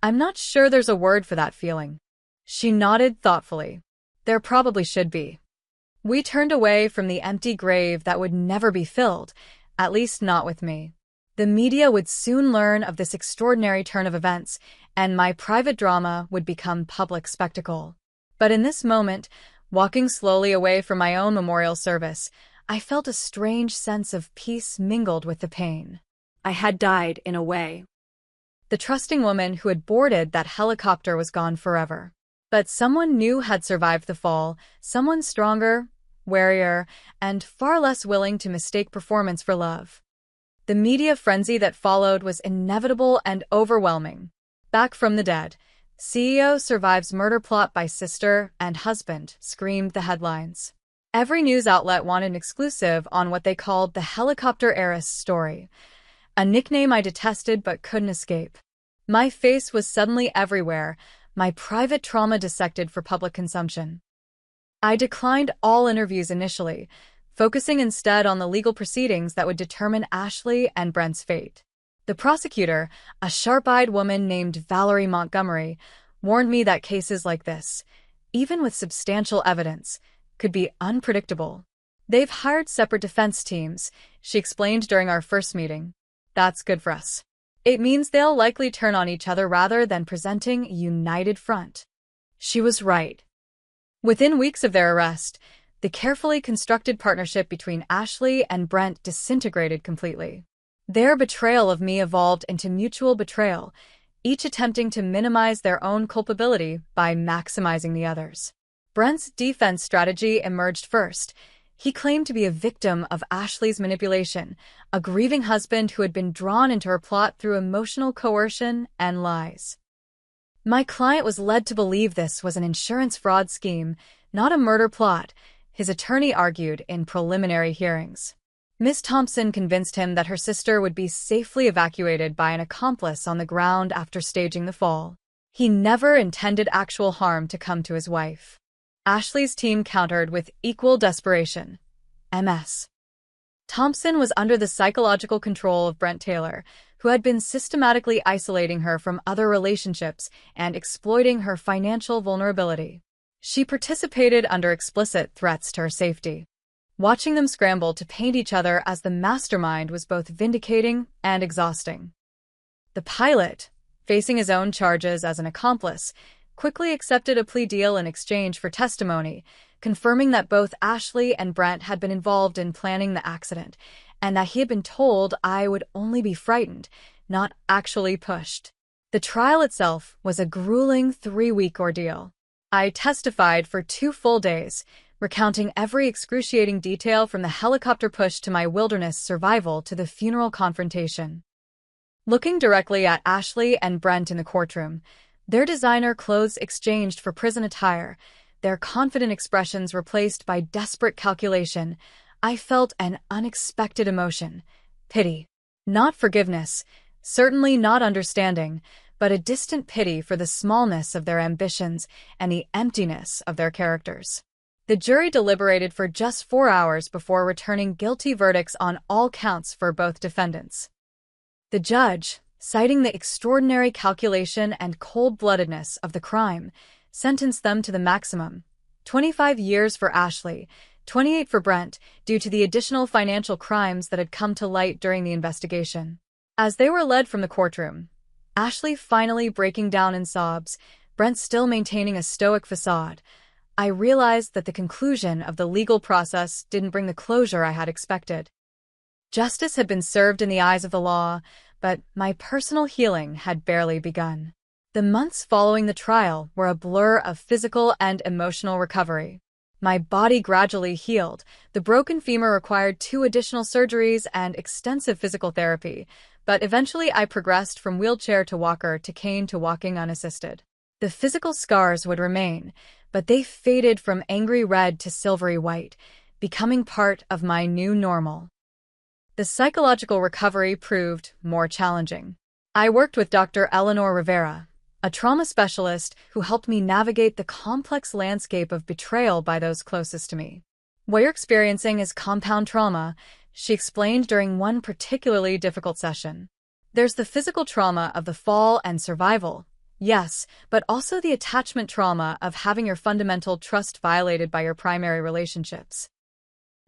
I'm not sure there's a word for that feeling. She nodded thoughtfully. There probably should be. We turned away from the empty grave that would never be filled, at least not with me. The media would soon learn of this extraordinary turn of events, and my private drama would become public spectacle. But in this moment, walking slowly away from my own memorial service, I felt a strange sense of peace mingled with the pain. I had died in a way. The trusting woman who had boarded that helicopter was gone forever. But someone new had survived the fall, someone stronger, warier, and far less willing to mistake performance for love. The media frenzy that followed was inevitable and overwhelming. Back from the dead, CEO survives murder plot by sister and husband, screamed the headlines. Every news outlet wanted an exclusive on what they called the helicopter heiress story, a nickname I detested but couldn't escape. My face was suddenly everywhere, my private trauma dissected for public consumption. I declined all interviews initially, focusing instead on the legal proceedings that would determine Ashley and Brent's fate. The prosecutor, a sharp-eyed woman named Valerie Montgomery, warned me that cases like this, even with substantial evidence, could be unpredictable. They've hired separate defense teams, she explained during our first meeting. That's good for us. It means they'll likely turn on each other rather than presenting a united front. She was right. Within weeks of their arrest, the carefully constructed partnership between Ashley and Brent disintegrated completely. Their betrayal of me evolved into mutual betrayal, each attempting to minimize their own culpability by maximizing the other's. Brent's defense strategy emerged first. He claimed to be a victim of Ashley's manipulation, a grieving husband who had been drawn into her plot through emotional coercion and lies. My client was led to believe this was an insurance fraud scheme, not a murder plot, his attorney argued in preliminary hearings. Miss Thompson convinced him that her sister would be safely evacuated by an accomplice on the ground after staging the fall. He never intended actual harm to come to his wife. Ashley's team countered with equal desperation. MS. Thompson was under the psychological control of Brent Taylor, who had been systematically isolating her from other relationships and exploiting her financial vulnerability. She participated under explicit threats to her safety. Watching them scramble to paint each other as the mastermind was both vindicating and exhausting. The pilot, facing his own charges as an accomplice, quickly accepted a plea deal in exchange for testimony, confirming that both Ashley and Brent had been involved in planning the accident, and that he had been told I would only be frightened, not actually pushed. The trial itself was a grueling 3-week ordeal. I testified for 2 full days, recounting every excruciating detail from the helicopter push to my wilderness survival to the funeral confrontation. Looking directly at Ashley and Brent in the courtroom, their designer clothes exchanged for prison attire, their confident expressions replaced by desperate calculation, I felt an unexpected emotion: pity. Not forgiveness, certainly not understanding, but a distant pity for the smallness of their ambitions and the emptiness of their characters. The jury deliberated for just 4 hours before returning guilty verdicts on all counts for both defendants. The judge, citing the extraordinary calculation and cold-bloodedness of the crime, sentenced them to the maximum: 25 years for Ashley, 28 for Brent, due to the additional financial crimes that had come to light during the investigation. As they were led from the courtroom, Ashley finally breaking down in sobs, Brent still maintaining a stoic facade, I realized that the conclusion of the legal process didn't bring the closure I had expected. Justice had been served in the eyes of the law, but my personal healing had barely begun. The months following the trial were a blur of physical and emotional recovery. My body gradually healed. The broken femur required 2 additional surgeries and extensive physical therapy, but eventually I progressed from wheelchair to walker to cane to walking unassisted. The physical scars would remain, but they faded from angry red to silvery white, becoming part of my new normal. The psychological recovery proved more challenging. I worked with Dr. Eleanor Rivera, a trauma specialist who helped me navigate the complex landscape of betrayal by those closest to me. What you're experiencing is compound trauma, she explained during one particularly difficult session. There's the physical trauma of the fall and survival, yes, but also the attachment trauma of having your fundamental trust violated by your primary relationships.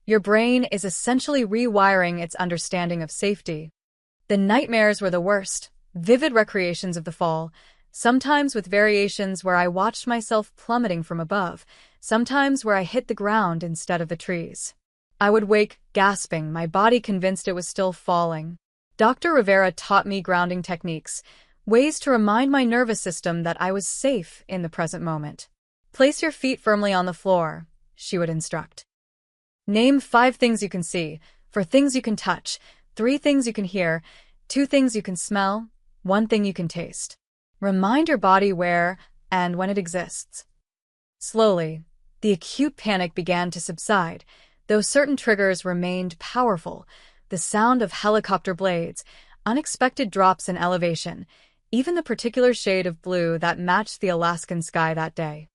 Your brain is essentially rewiring its understanding of safety. The nightmares were the worst, vivid recreations of the fall, sometimes with variations where I watched myself plummeting from above, sometimes where I hit the ground instead of the trees. I would wake, gasping, my body convinced it was still falling. Dr. Rivera taught me grounding techniques, ways to remind my nervous system that I was safe in the present moment. Place your feet firmly on the floor, she would instruct. Name 5 things you can see, 4 things you can touch, 3 things you can hear, 2 things you can smell, 1 thing you can taste. Remind your body where and when it exists. Slowly, the acute panic began to subside, though certain triggers remained powerful: the sound of helicopter blades, unexpected drops in elevation, even the particular shade of blue that matched the Alaskan sky that day.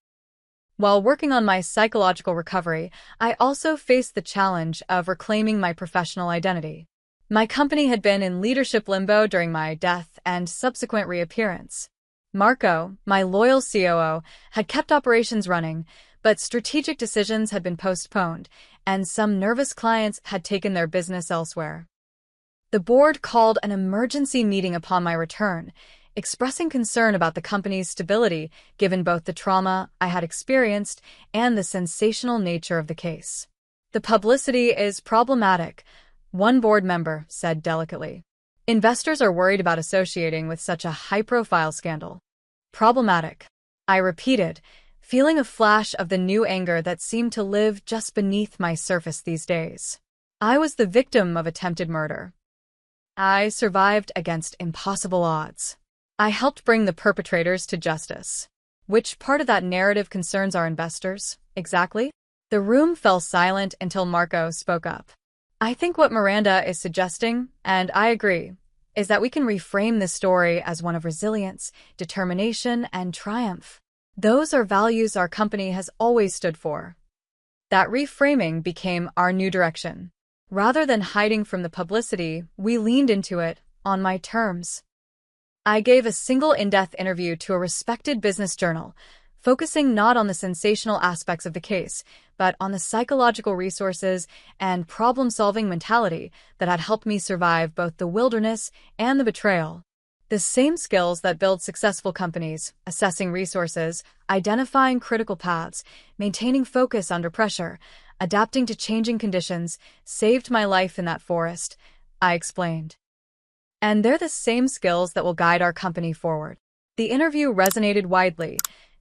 While working on my psychological recovery, I also faced the challenge of reclaiming my professional identity. My company had been in leadership limbo during my death and subsequent reappearance. Marco, my loyal COO, had kept operations running, but strategic decisions had been postponed, and some nervous clients had taken their business elsewhere. The board called an emergency meeting upon my return, expressing concern about the company's stability given both the trauma I had experienced and the sensational nature of the case. The publicity is problematic, one board member said delicately. Investors are worried about associating with such a high-profile scandal. Problematic, I repeated, feeling a flash of the new anger that seemed to live just beneath my surface these days. I was the victim of attempted murder. I survived against impossible odds. I helped bring the perpetrators to justice. Which part of that narrative concerns our investors, exactly? The room fell silent until Marco spoke up. I think what Miranda is suggesting, and I agree, is that we can reframe this story as one of resilience, determination, and triumph. Those are values our company has always stood for. That reframing became our new direction. Rather than hiding from the publicity, we leaned into it, on my terms. I gave a single in-depth interview to a respected business journal, focusing not on the sensational aspects of the case, but on the psychological resources and problem-solving mentality that had helped me survive both the wilderness and the betrayal. The same skills that build successful companies, assessing resources, identifying critical paths, maintaining focus under pressure, adapting to changing conditions, saved my life in that forest, I explained. And they're the same skills that will guide our company forward. The interview resonated widely,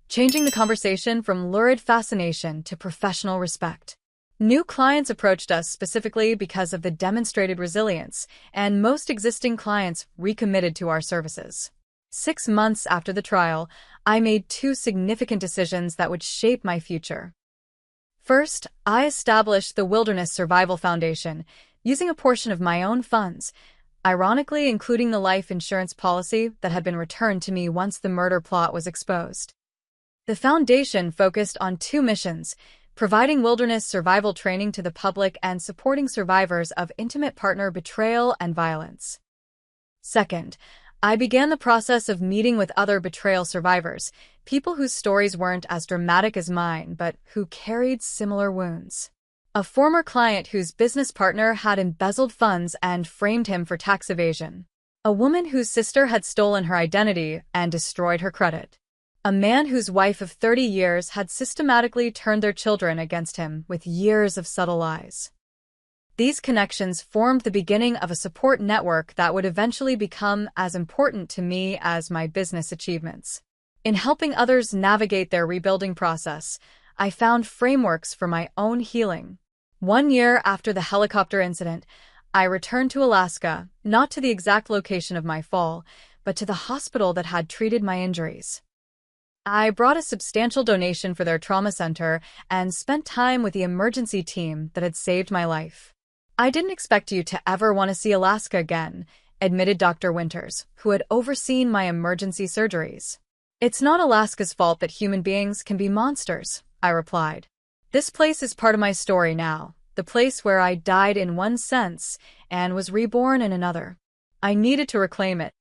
changing the conversation from lurid fascination to professional respect. New clients approached us specifically because of the demonstrated resilience, and most existing clients recommitted to our services. 6 months after the trial, I made 2 significant decisions that would shape my future. First, I established the Wilderness Survival Foundation, using a portion of my own funds, ironically including the life insurance policy that had been returned to me once the murder plot was exposed. The foundation focused on 2 missions: providing wilderness survival training to the public and supporting survivors of intimate partner betrayal and violence. Second, I began the process of meeting with other betrayal survivors, people whose stories weren't as dramatic as mine, but who carried similar wounds. A former client whose business partner had embezzled funds and framed him for tax evasion. A woman whose sister had stolen her identity and destroyed her credit. A man whose wife of 30 years had systematically turned their children against him with years of subtle lies. These connections formed the beginning of a support network that would eventually become as important to me as my business achievements. In helping others navigate their rebuilding process, I found frameworks for my own healing. 1 year after the helicopter incident, I returned to Alaska, not to the exact location of my fall, but to the hospital that had treated my injuries. I brought a substantial donation for their trauma center and spent time with the emergency team that had saved my life. I didn't expect you to ever want to see Alaska again, admitted Dr. Winters, who had overseen my emergency surgeries. It's not Alaska's fault that human beings can be monsters, I replied. This place is part of my story now, the place where I died in one sense and was reborn in another. I needed to reclaim it.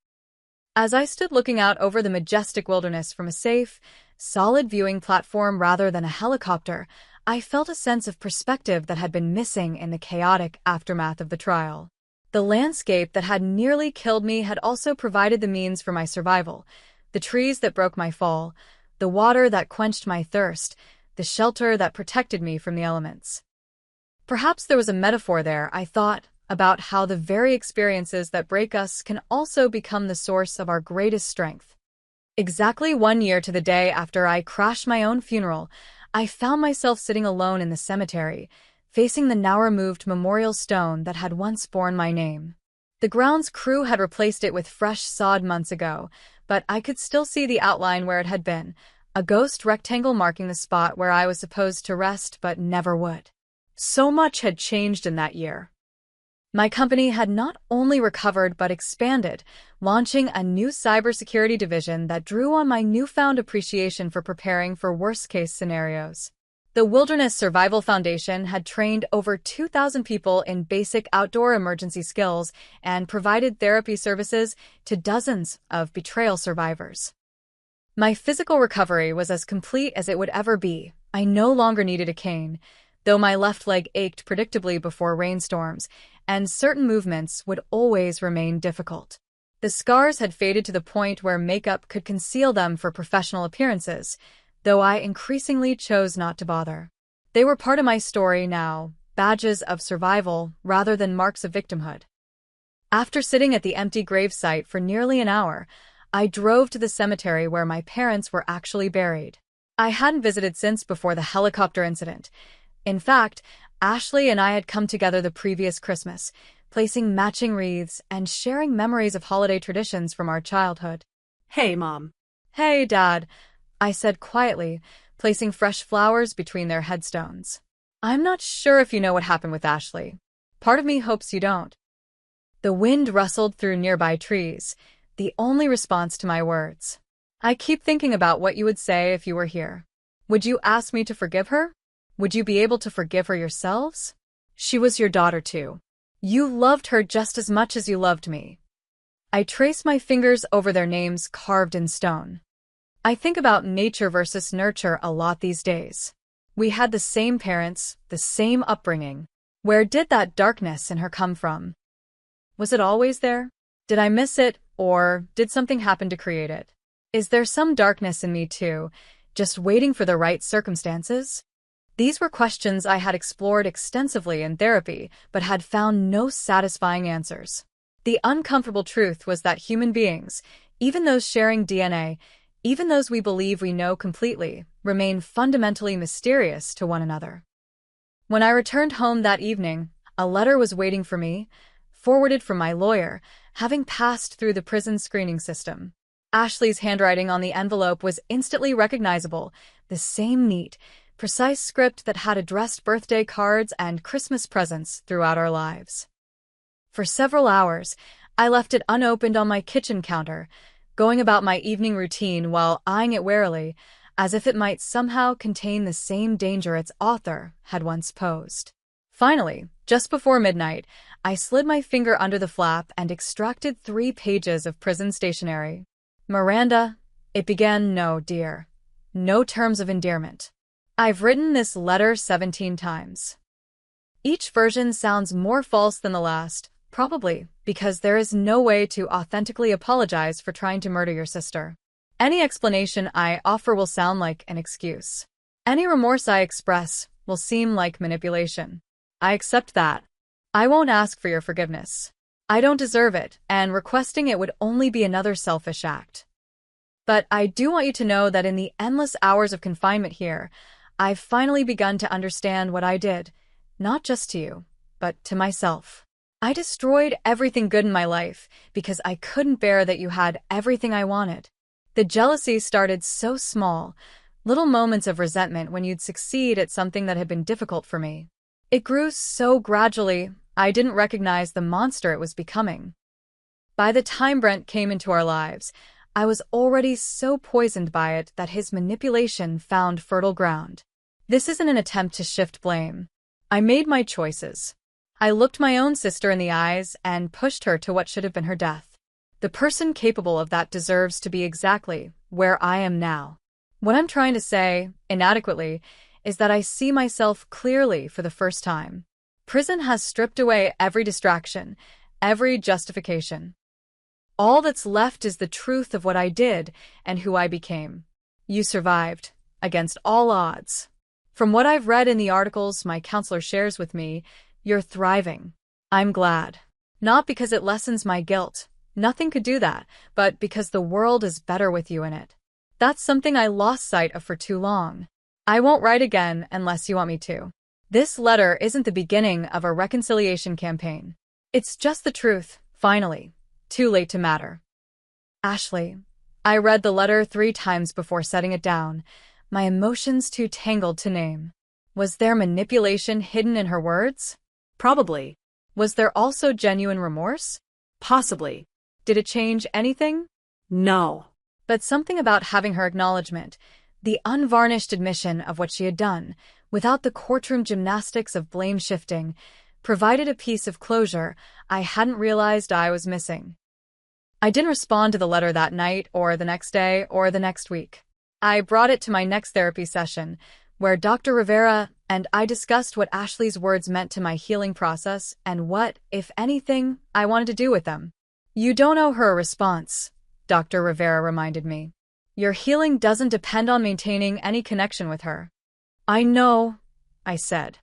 As I stood looking out over the majestic wilderness from a safe, solid viewing platform rather than a helicopter, I felt a sense of perspective that had been missing in the chaotic aftermath of the trial. The landscape that had nearly killed me had also provided the means for my survival: the trees that broke my fall, the water that quenched my thirst, the shelter that protected me from the elements. Perhaps there was a metaphor there, I thought, about how the very experiences that break us can also become the source of our greatest strength. Exactly 1 year to the day after I crashed my own funeral, I found myself sitting alone in the cemetery, facing the now-removed memorial stone that had once borne my name. The grounds crew had replaced it with fresh sod months ago, but I could still see the outline where it had been, a ghost rectangle marking the spot where I was supposed to rest but never would. So much had changed in that year. My company had not only recovered but expanded, launching a new cybersecurity division that drew on my newfound appreciation for preparing for worst-case scenarios. The Wilderness Survival Foundation had trained over 2,000 people in basic outdoor emergency skills and provided therapy services to dozens of betrayal survivors. My physical recovery was as complete as it would ever be. I no longer needed a cane, though my left leg ached predictably before rainstorms, and certain movements would always remain difficult. The scars had faded to the point where makeup could conceal them for professional appearances, though I increasingly chose not to bother. They were part of my story now, badges of survival rather than marks of victimhood. After sitting at the empty gravesite for nearly an hour, I drove to the cemetery where my parents were actually buried. I hadn't visited since before the helicopter incident. In fact, Ashley and I had come together the previous Christmas, placing matching wreaths and sharing memories of holiday traditions from our childhood.
Hey, Mom.
Hey, Dad, I said quietly, placing fresh flowers between their headstones. I'm not sure if you know what happened with Ashley. Part of me hopes you don't. The wind rustled through nearby trees, the only response to my words. I keep thinking about what you would say if you were here. Would you ask me to forgive her? Would you be able to forgive her yourselves? She was your daughter too. You loved her just as much as you loved me. I trace my fingers over their names carved in stone. I think about nature versus nurture a lot these days. We had the same parents, the same upbringing. Where did that darkness in her come from? Was it always there? Did I miss it, Or did something happen to create it? Is there some darkness in me too, just waiting for the right circumstances? These were questions I had explored extensively in therapy, but had found no satisfying answers. The uncomfortable truth was that human beings, even those sharing DNA, even those we believe we know completely, remain fundamentally mysterious to one another. When I returned home that evening, a letter was waiting for me, forwarded from my lawyer, having passed through the prison screening system. Ashley's handwriting on the envelope was instantly recognizable, the same neat, precise script that had addressed birthday cards and Christmas presents throughout our lives. For several hours, I left it unopened on my kitchen counter, going about my evening routine while eyeing it warily, as if it might somehow contain the same danger its author had once posed. Finally, just before midnight, I slid my finger under the flap and extracted 3 pages of prison stationery. Miranda, it began, no, dear. No terms of endearment. I've written this letter 17 times. Each version sounds more false than the last, probably because there is no way to authentically apologize for trying to murder your sister. Any explanation I offer will sound like an excuse. Any remorse I express will seem like manipulation. I accept that. I won't ask for your forgiveness. I don't deserve it, and requesting it would only be another selfish act. But I do want you to know that in the endless hours of confinement here, I've finally begun to understand what I did, not just to you, but to myself. I destroyed everything good in my life because I couldn't bear that you had everything I wanted. The jealousy started so small, little moments of resentment when you'd succeed at something that had been difficult for me. It grew so gradually, I didn't recognize the monster it was becoming. By the time Brent came into our lives, I was already so poisoned by it that his manipulation found fertile ground. This isn't an attempt to shift blame. I made my choices. I looked my own sister in the eyes and pushed her to what should have been her death. The person capable of that deserves to be exactly where I am now. What I'm trying to say, inadequately, is that I see myself clearly for the first time. Prison has stripped away every distraction, every justification. All that's left is the truth of what I did and who I became. You survived, against all odds. From what I've read in the articles my counselor shares with me, you're thriving. I'm glad. Not because it lessens my guilt. Nothing could do that, but because the world is better with you in it. That's something I lost sight of for too long. I won't write again unless you want me to. This letter isn't the beginning of a reconciliation campaign. It's just the truth, finally. Too late to matter. Ashley. I read the letter 3 times before setting it down, my emotions too tangled to name. Was there manipulation hidden in her words? Probably. Was there also genuine remorse? Possibly. Did it change anything? No. But something about having her acknowledgement, the unvarnished admission of what she had done, without the courtroom gymnastics of blame shifting, provided a piece of closure I hadn't realized I was missing. I didn't respond to the letter that night, or the next day, or the next week. I brought it to my next therapy session, where Dr. Rivera and I discussed what Ashley's words meant to my healing process and what, if anything, I wanted to do with them. You don't owe her a response, Dr. Rivera reminded me. Your healing doesn't depend on maintaining any connection with her. I know, I said.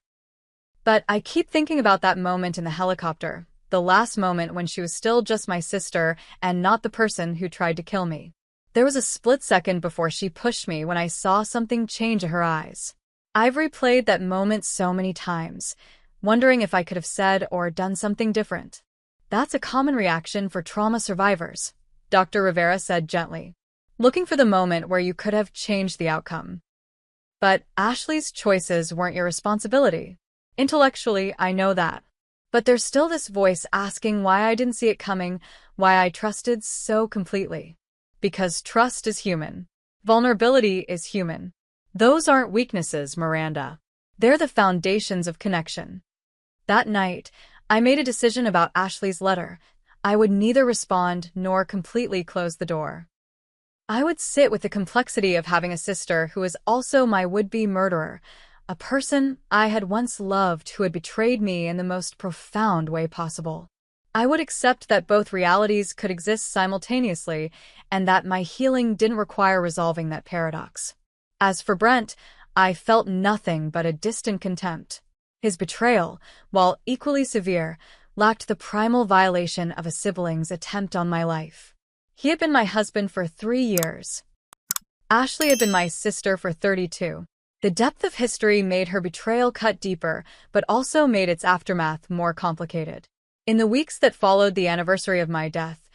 But I keep thinking about that moment in the helicopter, the last moment when she was still just my sister and not the person who tried to kill me. There was a split second before she pushed me when I saw something change in her eyes. I've replayed that moment so many times, wondering if I could have said or done something different. That's a common reaction for trauma survivors, Dr. Rivera said gently, looking for the moment where you could have changed the outcome. But Ashley's choices weren't your responsibility. Intellectually, I know that. But there's still this voice asking why I didn't see it coming, why I trusted so completely. Because trust is human. Vulnerability is human. Those aren't weaknesses, Miranda. They're the foundations of connection. That night, I made a decision about Ashley's letter. I would neither respond nor completely close the door. I would sit with the complexity of having a sister who is also my would-be murderer, a person I had once loved who had betrayed me in the most profound way possible. I would accept that both realities could exist simultaneously and that my healing didn't require resolving that paradox. As for Brent, I felt nothing but a distant contempt. His betrayal, while equally severe, lacked the primal violation of a sibling's attempt on my life. He had been my husband for 3 years. Ashley had been my sister for 32. The depth of history made her betrayal cut deeper, but also made its aftermath more complicated. In the weeks that followed the anniversary of my death,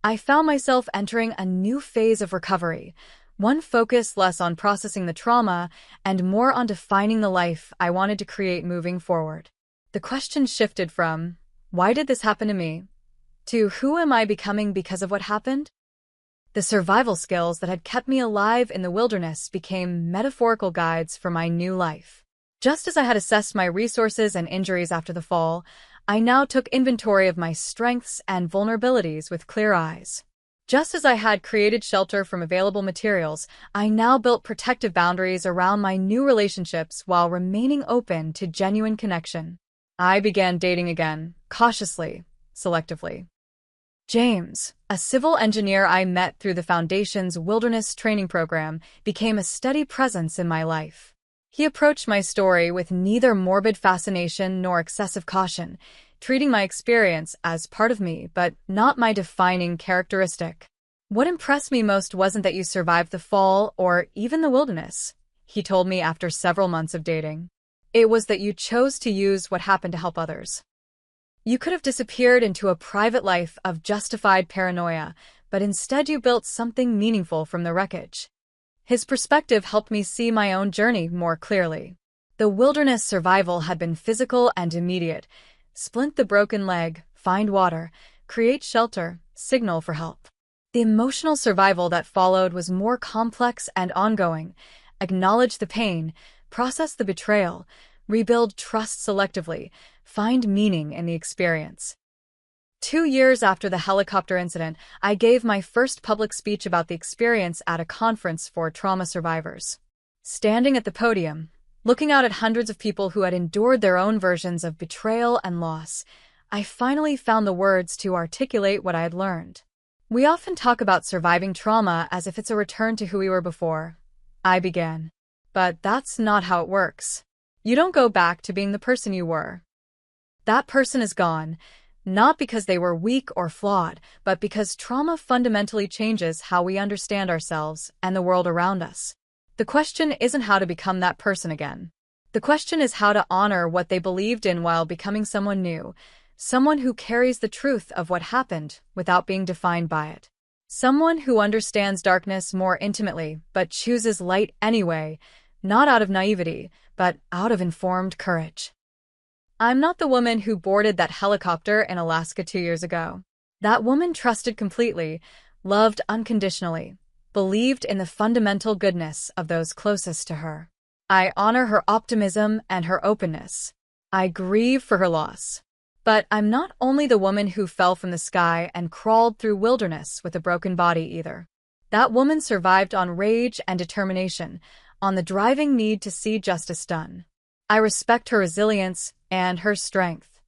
I found myself entering a new phase of recovery, one focused less on processing the trauma and more on defining the life I wanted to create moving forward. The question shifted from, "Why did this happen to me?" to "Who am I becoming because of what happened?" The survival skills that had kept me alive in the wilderness became metaphorical guides for my new life. Just as I had assessed my resources and injuries after the fall, I now took inventory of my strengths and vulnerabilities with clear eyes. Just as I had created shelter from available materials, I now built protective boundaries around my new relationships while remaining open to genuine connection. I began dating again, cautiously, selectively. James, a civil engineer I met through the Foundation's wilderness training program, became a steady presence in my life. He approached my story with neither morbid fascination nor excessive caution, treating my experience as part of me but not my defining characteristic. "What impressed me most wasn't that you survived the fall or even the wilderness," he told me after several months of dating. "It was that you chose to use what happened to help others. You could have disappeared into a private life of justified paranoia, but instead you built something meaningful from the wreckage." His perspective helped me see my own journey more clearly. The wilderness survival had been physical and immediate. Splint the broken leg, find water, create shelter, signal for help. The emotional survival that followed was more complex and ongoing. Acknowledge the pain, process the betrayal, rebuild trust selectively, find meaning in the experience. 2 years after the helicopter incident, I gave my first public speech about the experience at a conference for trauma survivors. Standing at the podium, looking out at hundreds of people who had endured their own versions of betrayal and loss, I finally found the words to articulate what I had learned. "We often talk about surviving trauma as if it's a return to who we were before," I began. "But that's not how it works. You don't go back to being the person you were. That person is gone, not because they were weak or flawed, but because trauma fundamentally changes how we understand ourselves and the world around us. The question isn't how to become that person again. The question is how to honor what they believed in while becoming someone new, someone who carries the truth of what happened without being defined by it. Someone who understands darkness more intimately but chooses light anyway, not out of naivety, but out of informed courage." I'm not the woman who boarded that helicopter in Alaska 2 years ago. That woman trusted completely, loved unconditionally, believed in the fundamental goodness of those closest to her. I honor her optimism and her openness. I grieve for her loss. But I'm not only the woman who fell from the sky and crawled through wilderness with a broken body either. That woman survived on rage and determination, on the driving need to see justice done. I respect her resilience and her strength.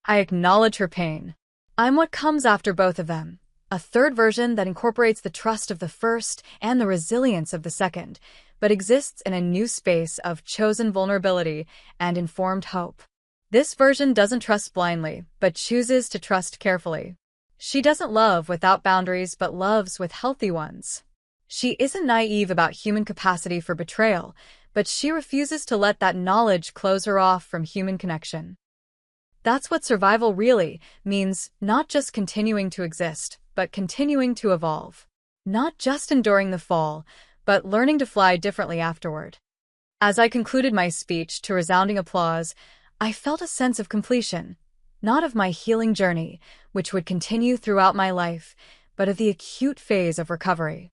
I acknowledge her pain. I'm what comes after both of them, a third version that incorporates the trust of the first and the resilience of the second, but exists in a new space of chosen vulnerability and informed hope. This version doesn't trust blindly, but chooses to trust carefully. She doesn't love without boundaries, but loves with healthy ones. She isn't naive about human capacity for betrayal, but she refuses to let that knowledge close her off from human connection. That's what survival really means, not just continuing to exist, but continuing to evolve. Not just enduring the fall, but learning to fly differently afterward. As I concluded my speech to resounding applause, I felt a sense of completion, not of my healing journey, which would continue throughout my life, but of the acute phase of recovery.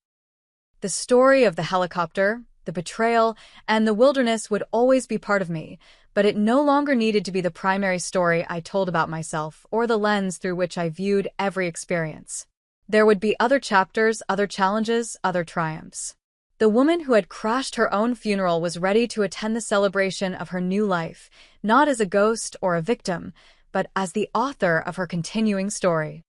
The story of the helicopter, the betrayal, and the wilderness would always be part of me, but it no longer needed to be the primary story I told about myself or the lens through which I viewed every experience. There would be other chapters, other challenges, other triumphs. The woman who had crashed her own funeral was ready to attend the celebration of her new life, not as a ghost or a victim, but as the author of her continuing story.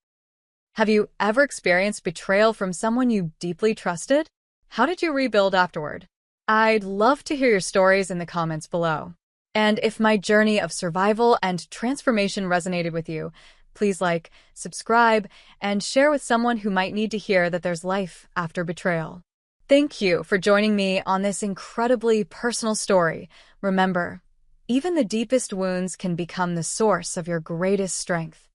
Have you ever experienced betrayal from someone you deeply trusted? How did you rebuild afterward? I'd love to hear your stories in the comments below. And if my journey of survival and transformation resonated with you, please like, subscribe, and share with someone who might need to hear that there's life after betrayal. Thank you for joining me on this incredibly personal story. Remember, even the deepest wounds can become the source of your greatest strength.